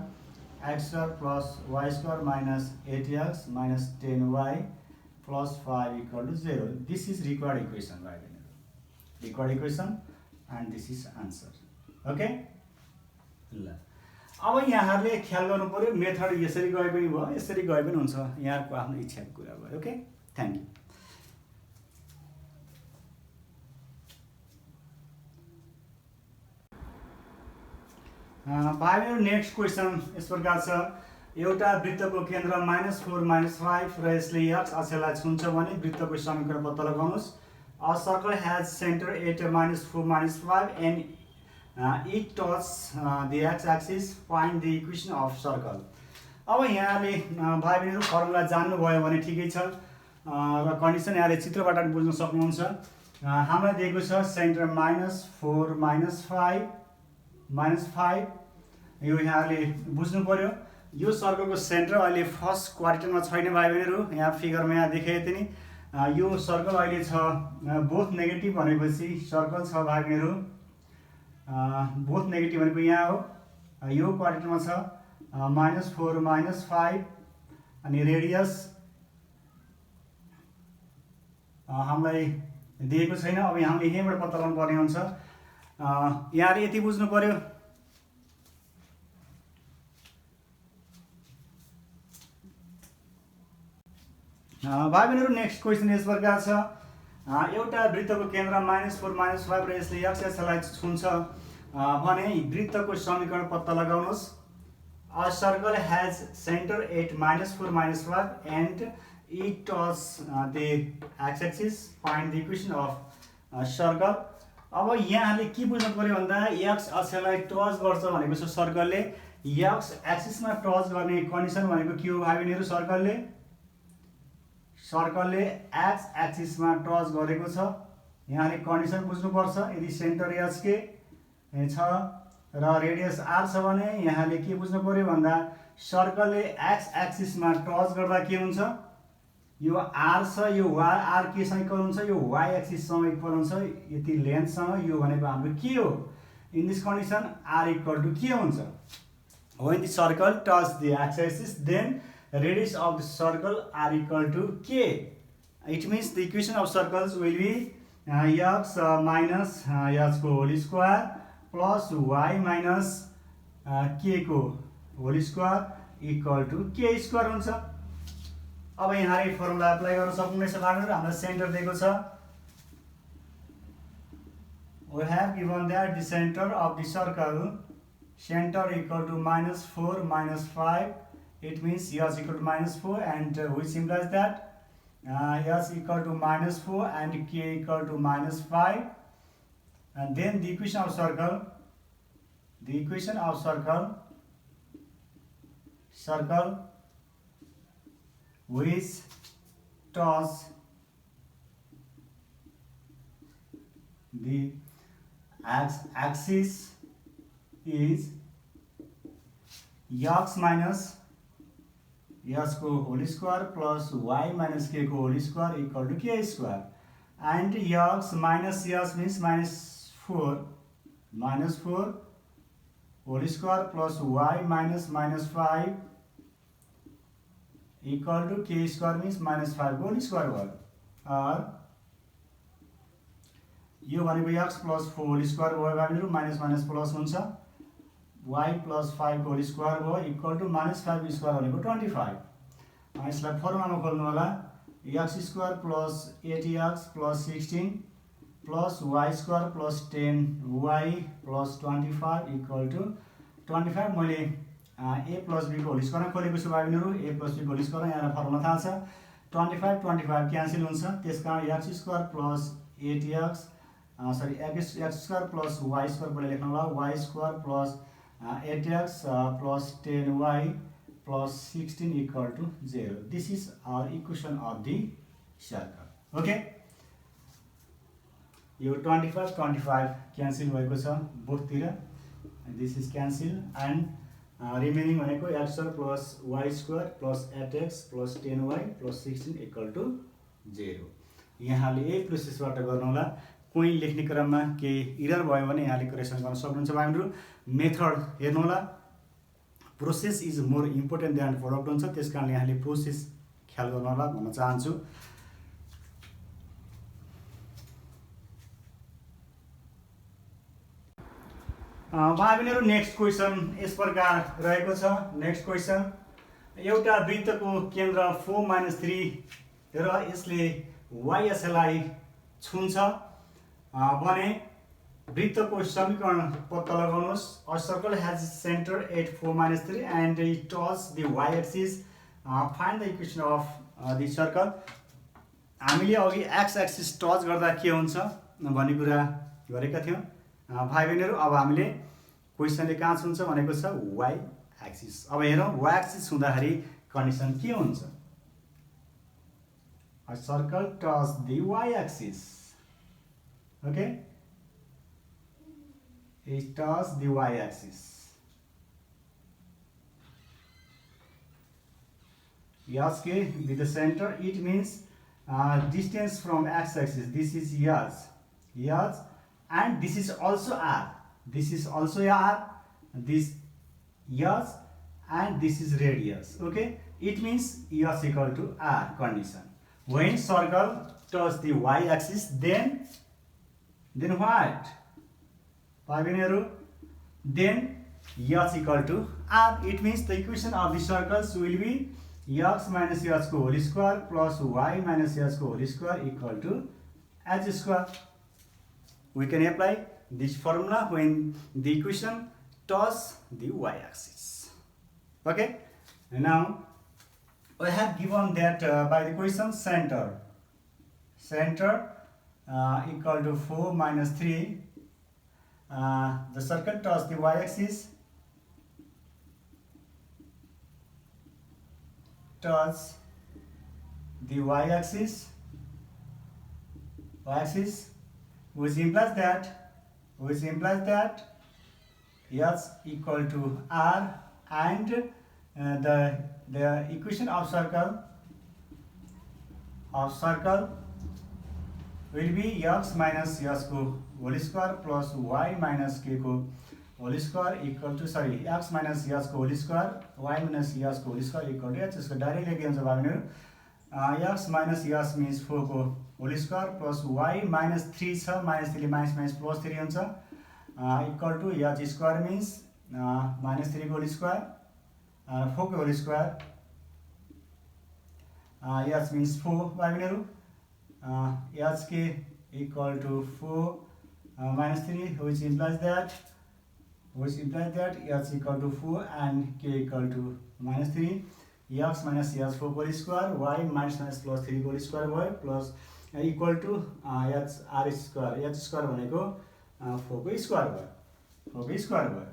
x square plus y square minus 8x minus 10y plus 5 equal to 0। This is required equation भाइहरु, required equation and this is answer। Okay ल अब यहाँहरुले ख्याल गर्नु पर्यो, method यसरी गए पनि भयो, यसरी गए पनि हुन्छ, यहाँको आफ्नो इच्छाको कुरा भयो। Okay, thank you. भाइबहरु नेक्स्ट क्वेसन यस प्रकार छ एउटा वृत्तको केन्द्र -4 -5 र यसले x अक्षलाई छुन्छ भने वृत्तको समीकरण पत्ता लगाउनुस्। A circle has center at -4 -5 and it touches the x-axis. Find the equation of circle. अब यहाँले भाइबहरु फर्मुला जान्नुभयो भने ठिकै छ र कन्डिसन यहाँले चित्रबाट बुझ्न सक्नुहुन्छ। हामीलाई दिएको छ सेन्टर -4 -5 यो यहाँले बुझ्नु पर्यो। यो सर्कलको सेन्टर अहिले फर्स्ट क्वाड्रेन्टमा छैन भाइबहरु, यहाँ फिगरमा यहाँ देखाएको थिएँ नि। यो सर्कल अहिले छ बोथ नेगेटिभ भनेपछि सर्कल छ भाइबहरु, बोथ नेगेटिभ भनेको यहाँ हो। यो क्वाड्रेन्टमा छ -4 -5 अनि रेडियस हामीलाई दिएको छैन। अब हामीले यहीँबाट पत्ता लगाउनु पर्ने हुन्छ। यहाँले यति बुझ्नु पर्यो, भाइबहरु नेक्स्ट क्वेसन यस प्रकार छ एउटा वृत्तको केन्द्र -4 -5 र यसले x अक्षलाई छुन्छ भने वृत्तको समीकरण पत्ता लगाउनुस्। A circle has center at -4 -5 and it touches the x-axis. Find the equation of circle. अब यहाँले के बुझ्नु पर्यो भन्दा x अक्षलाई टच गर्छ भनेको छ सर्कलले। x एक्सिसमा टच गर्ने कन्डिसन भनेको के हो भाइबहरु, सर्कलले x एक्सिसमा टच गरेको छ। यहाँले कन्डिसन बुझ्नुपर्छ। यदि सेन्टर h के छ र रेडियस r छ भने यहाँले के बुझ्नु पर्यो भन्दा सर्कलले x एक्सिसमा टच गर्दा के हुन्छ, यो r छ, यो r केसँग इक्वल हुन्छ, यो y एक्सिससँग इक्वल हुन्छ, यति लेन्थसँग। यो भनेको हाम्रो के हो, in this condition r equal to के हुन्छ, when the circle touch the x axis then radius of the circle r equal to k. It means the equation of circles will be x minus h को whole square plus y minus k को whole square equal to k square हुन्छ। अब यहाँले formula apply गर्न सक्नुहुनेछ भाइहरु। हामीलाई centre दिएको छ, we have given that the center of the circle center equal to -4 -5. It means h equal to -4 and which implies that h equal to -4 and k equal to -5. And then the equation of circle which touch the x-axis is x minus h को whole square plus y minus k को whole square equal to k square. and x minus h means -4 whole square plus y minus -5 equal to k स्क्वायर means -5 whole square भयो। और यो भनेको x plus 4 whole square भयो भाइहरु, minus minus plus हुन्छ, y plus 5 whole square भयो equal to -5 square भनेको 25। यसलाई फर्मुलामा खोल्नु होला, x square plus 8x plus 16 plus y square plus 10y plus 25 equal to 25। मैले a प्लस b को होल स्क्वायर खोलेको छु भाइहरु, a प्लस b को होल स्क्वायर यहाँ फर्मुला थाहा छ। 25 क्यान्सल हुन्छ, त्यसकारण x square plus 8x x square plus y square बले लेख्नु होला, y square plus 8x plus 10y plus 16 equal to 0। This is our equation of the circle. Okay, यो 25 क्यान्सल भएको छ बोथतिर, this is cancel and remaining भनेको x square plus y square plus 8x plus 10y plus 16 equal to 0। यहाँले यही प्रोसेसबाट गर्नु होला। कोही लेख्ने क्रममा केही इरर भयो भने यहाँले करेक्सन गर्न सक्नुहुन्छ भाइहरु। मेथड हेर्नु होला, process is more important then product हुन्छ, त्यसकारण यहाँले प्रोसेस ख्याल गर्नु होला भन्न चाहन्छु। भाइहरु नेक्स्ट क्वेसन यस प्रकार रहेको छ। नेक्स्ट क्वेसन, एउटा वृत्तको केन्द्र 4 - 3 र यसले y अक्षलाई छुन्छ भने वृत्तको समीकरण पत्ता लगाउनुहोस्। A circle has centre at 4 - 3 and it touch the why axis. Find the equation of the circle. हामीले अघि एक्स एक्सिस टच गर्दा के हुन्छ भन्ने कुरा गरेका थियौँ भाइ बहिनीहरू। अब हामीले क्वेसनले कहाँ छुन्छ भनेको छ वाइ एक्सिस। अब हेरौँ वाइ एक्सिस हुँदाखेरि कन्डिसन के हुन्छ। A circle touch the why axis. Okay, it touches the y-axis. Yes, with the center, it means distance from x-axis. This is yes, and this is also r. This is also r. This yes, and this is radius. Okay, it means yes equal to r condition. When circle touches the y-axis, then what? Then x equal to r. It means the equation of the circles will be x minus h whole square plus y minus h whole square equal to h square. We can apply this formula when the equation touches the y-axis. Okay, and now we have given that by the question center equal to 4 minus 3. The circle touches the y-axis, which implies that h equal to r, and the equation of circle will be x minus h को whole square plus y minus k को whole square equal to x minus h को whole square y minus h को whole square equal to h square. Direct लेके हुन्छ भाइहरु। x minus h means 4 को whole square plus y minus 3 छ, minus 3 minus plus 3 हुन्छ equal to h square means minus 3 को whole square 4 को whole square h means 4 भाइहरु। h k equal to 4 minus 3, which implies that h equal to 4 and k equal to minus 3. x minus h 4 whole square, y minus plus 3 whole square भयो plus equal to h r square. h square भनेको 4 को square भयो।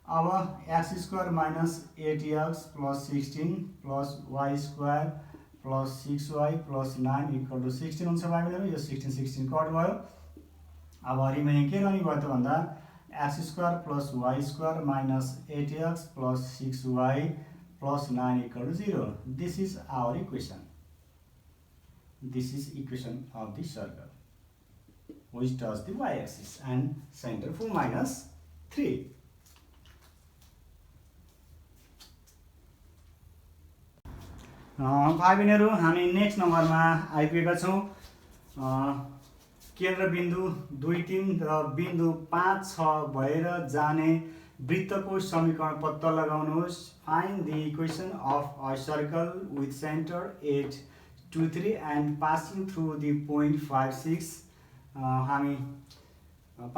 अब x square minus 8x plus 16 plus y square plus 6y plus 9 equal to 16 हुन्छ भाइहरु। यो 16 cut भयो। अब remaining के रहने भयो त भन्दा x square plus y square minus 8x plus 6y plus 9 equal to 0. This is our equation. This is equation of the circle which touches the y-axis and center 4 minus 3. भाइ बहिनीहरु, हामी next नम्बरमा आइपुगेका छौं। केन्द्र बिन्दु 2 3 र बिन्दु 5 6 भएर जाने वृत्तको समीकरण पत्ता लगाउनुहोस्। Find the equation of a circle with centre at 2 3 and passing through the point 5 6। हामी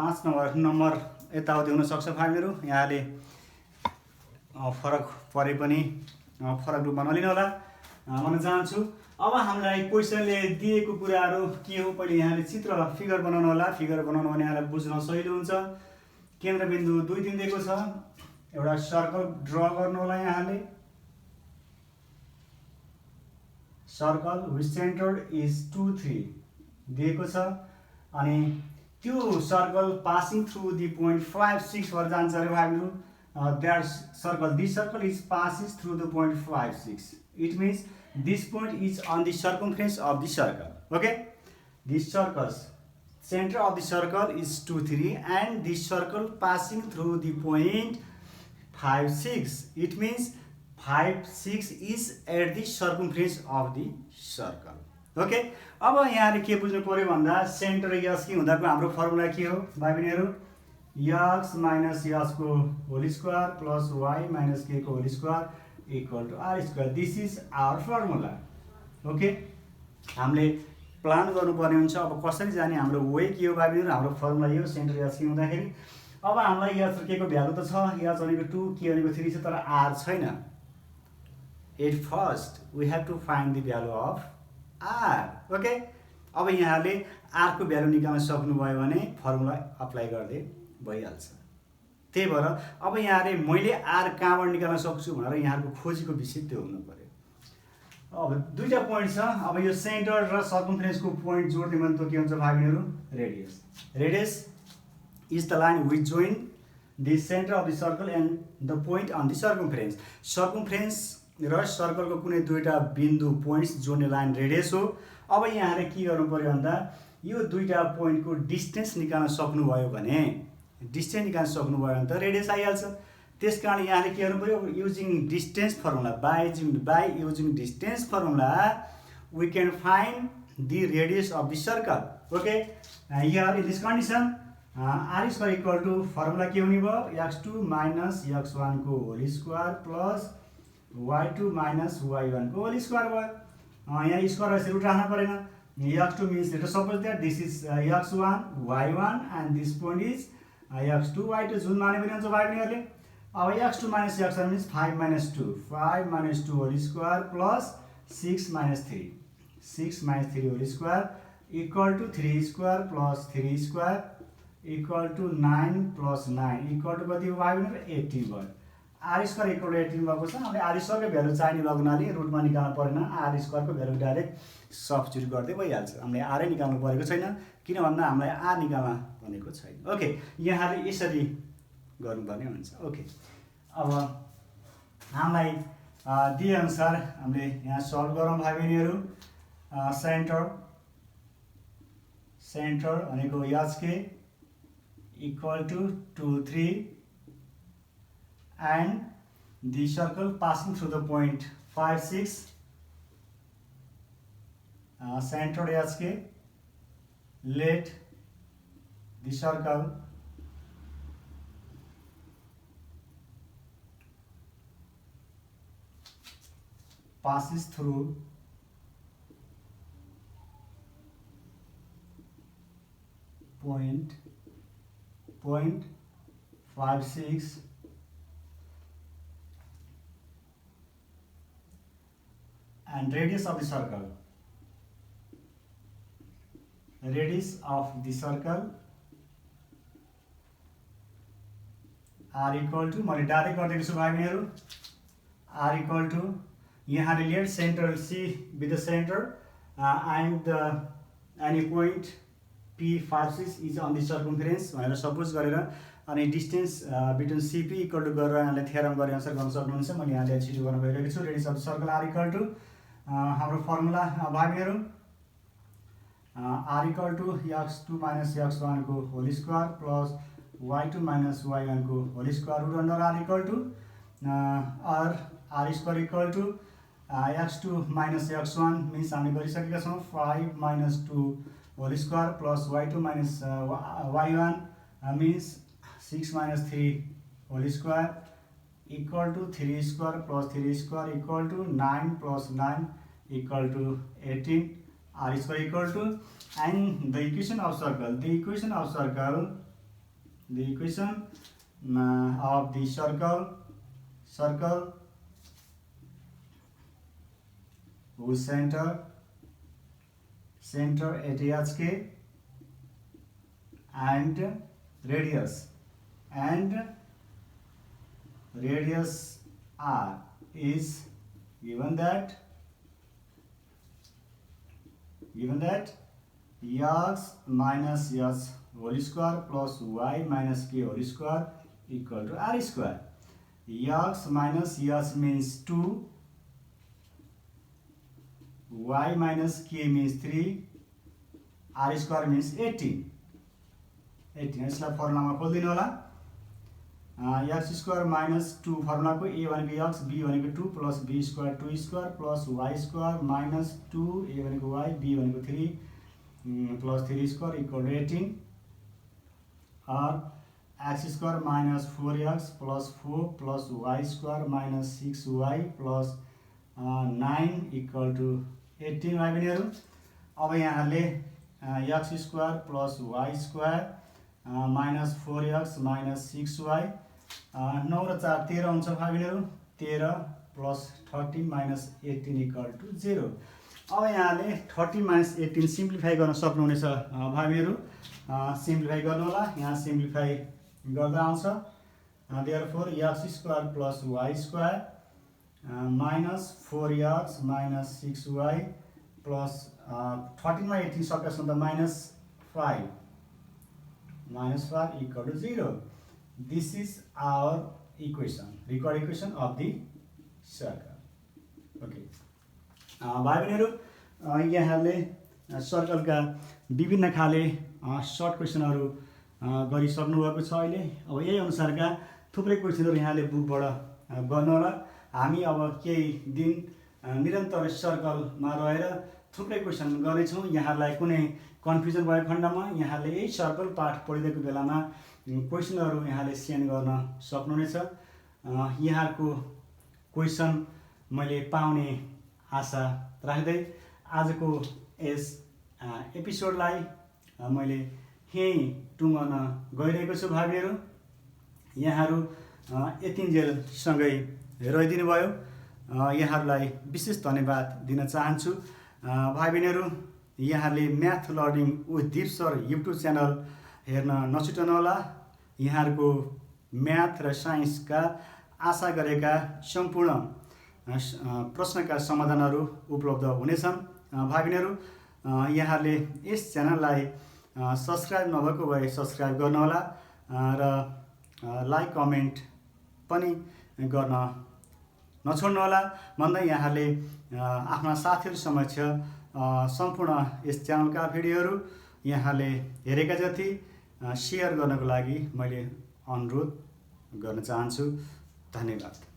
5 नम्बर यताउति हुन सक्छ भाइहरु। यहाँले फरक परे पनि फरक रूपमा नलिनु होला भन्न चाहन्छु। अब हामीलाई क्वेसनले दिएको कुराहरू के हो पहिले यहाँले चित्र फिगर बनाउनु होला। फिगर बनाउनु भने यहाँलाई बुझ्न सजिलो हुन्छ। केन्द्र बिन्दु 2 3 दिएको छ, एउटा सर्कल ड्रा गर्नु होला। यहाँले सर्कल विथ सेन्टर इज 2 3 दिएको छ अनि त्यो circle passing through the point 5 6 भएर जान्छ अरे भाइहरु। This circle is passes through the point 5 6. It means this point is on the circumference of the circle. Okay, this circle's center of the circle is 2 3 and this circle passing through the point 5 6. It means 5 6 is at the circumference of the circle. Okay, अब यहाँले के बुझ्नु पर्यो भन्दा centre यस के हुँदाको हाम्रो formula के हो भाइ बहिनीहरु। x minus h को whole square plus y minus k को whole square equal to r square. This is our formula. Okay, हामीले प्लान गर्नुपर्ने हुन्छ। अब कसरी जाने, हाम्रो वे के हो भाइ बहिनीहरू, हाम्रो फर्मुला यो सेन्टर एच के हुँदाखेरि अब हामीलाई एच के को भ्यालु त छ, एच भनेको 2, के भनेको 3 छ, तर आर छैन। At first we have to find the value of r. Okay, अब यहाँले आर को भ्यालु निकाल्न सक्नुभयो भने फर्मुला अप्लाई गर्दै भइहाल्छ। त्यही भएर अब यहाँले मैले आर कहाँबाट निकाल्न सक्छु भनेर यहाँको खोजीको विषय त्यो हुनु पर्यो। अब दुईटा पोइन्ट छ, अब यो सेन्टर र सर्कमफरेन्सको पोइन्ट जोड्ने भने त के हुन्छ भाइ बहिनीहरू, radius. Radius is the line which join the centre of the circle and the point on the circumference. Circumference र सर्कलको कुनै दुईटा बिन्दु पोइन्ट्स जोड्ने लाइन रेडियस हो। अब यहाँले के गर्नु पर्यो भन्दा यो दुईटा पोइन्टको डिस्टेन्स निकाल्न सक्नुभयो भने, डिस्टेन्स निकाल्न सक्नुभयो भने त रेडियस आइहाल्छ। त्यस कारण यहाँले के गर्नु पर्यो, using distance formula, by using distance formula we can find the radius of the circle. Okay, here in this condition r square equal to formula के हुने भयो, x2 माइनस x1 को whole square plus y2 minus y1 को whole square भयो। यहाँ square यसरी root राख्न परेन। x2 means let us suppose that this is x1 y1 and this point is x2 y2 जुन माने पनि हुन्छ भाइ बहिनीहरूले। अब x2 minus x1 means 5 minus 2, 5 minus 2 whole square plus 6 minus 3, 6 minus 3 whole square equal to 3 square plus 3 square equal to 9 plus 9 equal to कति हो भाइ बहिनीहरू, 18 भयो। आर स्क्वायर इक्वल टु 18 भएको छ। हामीले आर स्क्वायरको भ्यालु चाहिने भएको हुनाले रुटमा निकाल्नु परेन, आर स्क्वायरको भ्यालु डाइरेक्ट सब्स्टिट्युट गर्दै भइहाल्छ। हामीले आरै निकाल्नु परेको छैन, किन भन्दा हामीलाई आर निकाल्न भनेको छैन। ओके, यहाँले यसरी गर्नुपर्ने हुन्छ। ओके, अब हामीलाई दिए अनुसार हामीले यहाँ सल्भ गरौँ भाइ बहिनीहरू। सेन्टर भनेको HK equal to 2, 3 and the circle passing through the point 5, 6, center HK, let the circle passes through point 5, 6 and radius of the circle, r equal to, मैले डाइरेक्ट गरिदिएको छु भाइ बहिनीहरू, r equal to यहाँ let center C be the center and any point P5, 6 is on the circumference भनेर suppose गरेर अनि distance between CP equal to गरेर यहाँले थ्योरम गरे अनुसार गर्न सक्नुहुन्छ। मैले यहाँले छिटो गर्न गइरहेको छु। Radius of the circle r equal to हाम्रो फर्मुला भाइ बहिनीहरू r equal to x2 minus x1 को whole square plus y2 minus y1 को whole square root under r equal to r square equal to x2 minus x1 means हामीले गरिसकेका छौँ 5 minus 2 whole square plus y2 minus y1 means 6 minus 3 whole square equal to 3 square plus 3 square equal to 9 plus 9 equal to 18 r square equal to and the equation of circle, the equation of the circle whose center at HK and radius r is given that x minus s whole square plus y minus k whole square equal to r square. X minus s means 2, y minus k means 3, r square means 18. यसलाई फर्मुलामा खोल्दिनु होला। x square minus 2 फर्मुलाको a भनेको x, b भनेको 2 plus b square 2 square plus y square minus 2, a भनेको y, b भनेको 3 plus 3 square equal to 18 or x square minus 4x plus 4 plus y square minus 6y plus 9 equal to 18 भाइ बहिनीहरु। अब यहाँहरूले x square plus y square minus 4x minus 6y 9 र 4 13 हुन्छ भाइ बहिनीहरू। 13 plus 13 minus 18 equal to 0। अब यहाँले 13 minus 18 simplify गर्न सक्नुहुनेछ भाइ बहिनीहरू। सिम्प्लिफाई गर्नु होला। यहाँ सिम्प्लिफाई गर्दा आउँछ therefore x square plus y square minus 4x minus 6y plus 13 मा 18 सकेपछि त minus 5 equal to 0। This is our equation, required equation of the circle. Okay भाइ बहिनीहरू, यहाँहरूले सर्कलका विभिन्न खाले सर्ट क्वेसनहरू गरिसक्नु भएको छ अहिले। अब यही अनुसारका थुप्रै क्वेसनहरू यहाँले बुकबाट गर्नु होला। हामी अब केही दिन निरन्तर सर्कलमा रहेर थुप्रै क्वेसन गर्नेछौँ। यहाँहरूलाई कुनै कन्फ्युजन भएको खण्डमा यहाँले यही सर्कल पाठ पढिरहेको बेलामा क्वेसनहरू यहाँले सेन्ड गर्न सक्नुहुनेछ। यहाँहरूको क्वेसन मैले पाउने आशा राख्दै आजको यस एपिसोडलाई मैले यहीँ टुङ्गन गइरहेको छु भाइ बहिनीहरू। यहाँहरू यतिन्जेलसँगै रहिदिनु भयो, यहाँहरूलाई विशेष धन्यवाद दिन चाहन्छु। भाइ बहिनीहरू, यहाँहरूले म्याथ लर्निङ विथ दिप सर युट्युब च्यानल हेर्न नछुटाउनु होला। यहाँहरूको म्याथ र साइन्सका आशा गरेका सम्पूर्ण प्रश्नका समाधानहरू उपलब्ध हुनेछन्। भाइ बहिनीहरू, यहाँहरूले यस च्यानललाई सब्सक्राइब नभएको भए सब्सक्राइब गर्नुहोला र लाइक कमेन्ट पनि गर्न नछोड्नुहोला भन्दै यहाँहरूले आफ्ना साथीहरू समक्ष सम्पूर्ण यस च्यानलका भिडियोहरू यहाँले हेरेका जति सेयर गर्नको लागि मैले अनुरोध गर्न चाहन्छु। धन्यवाद।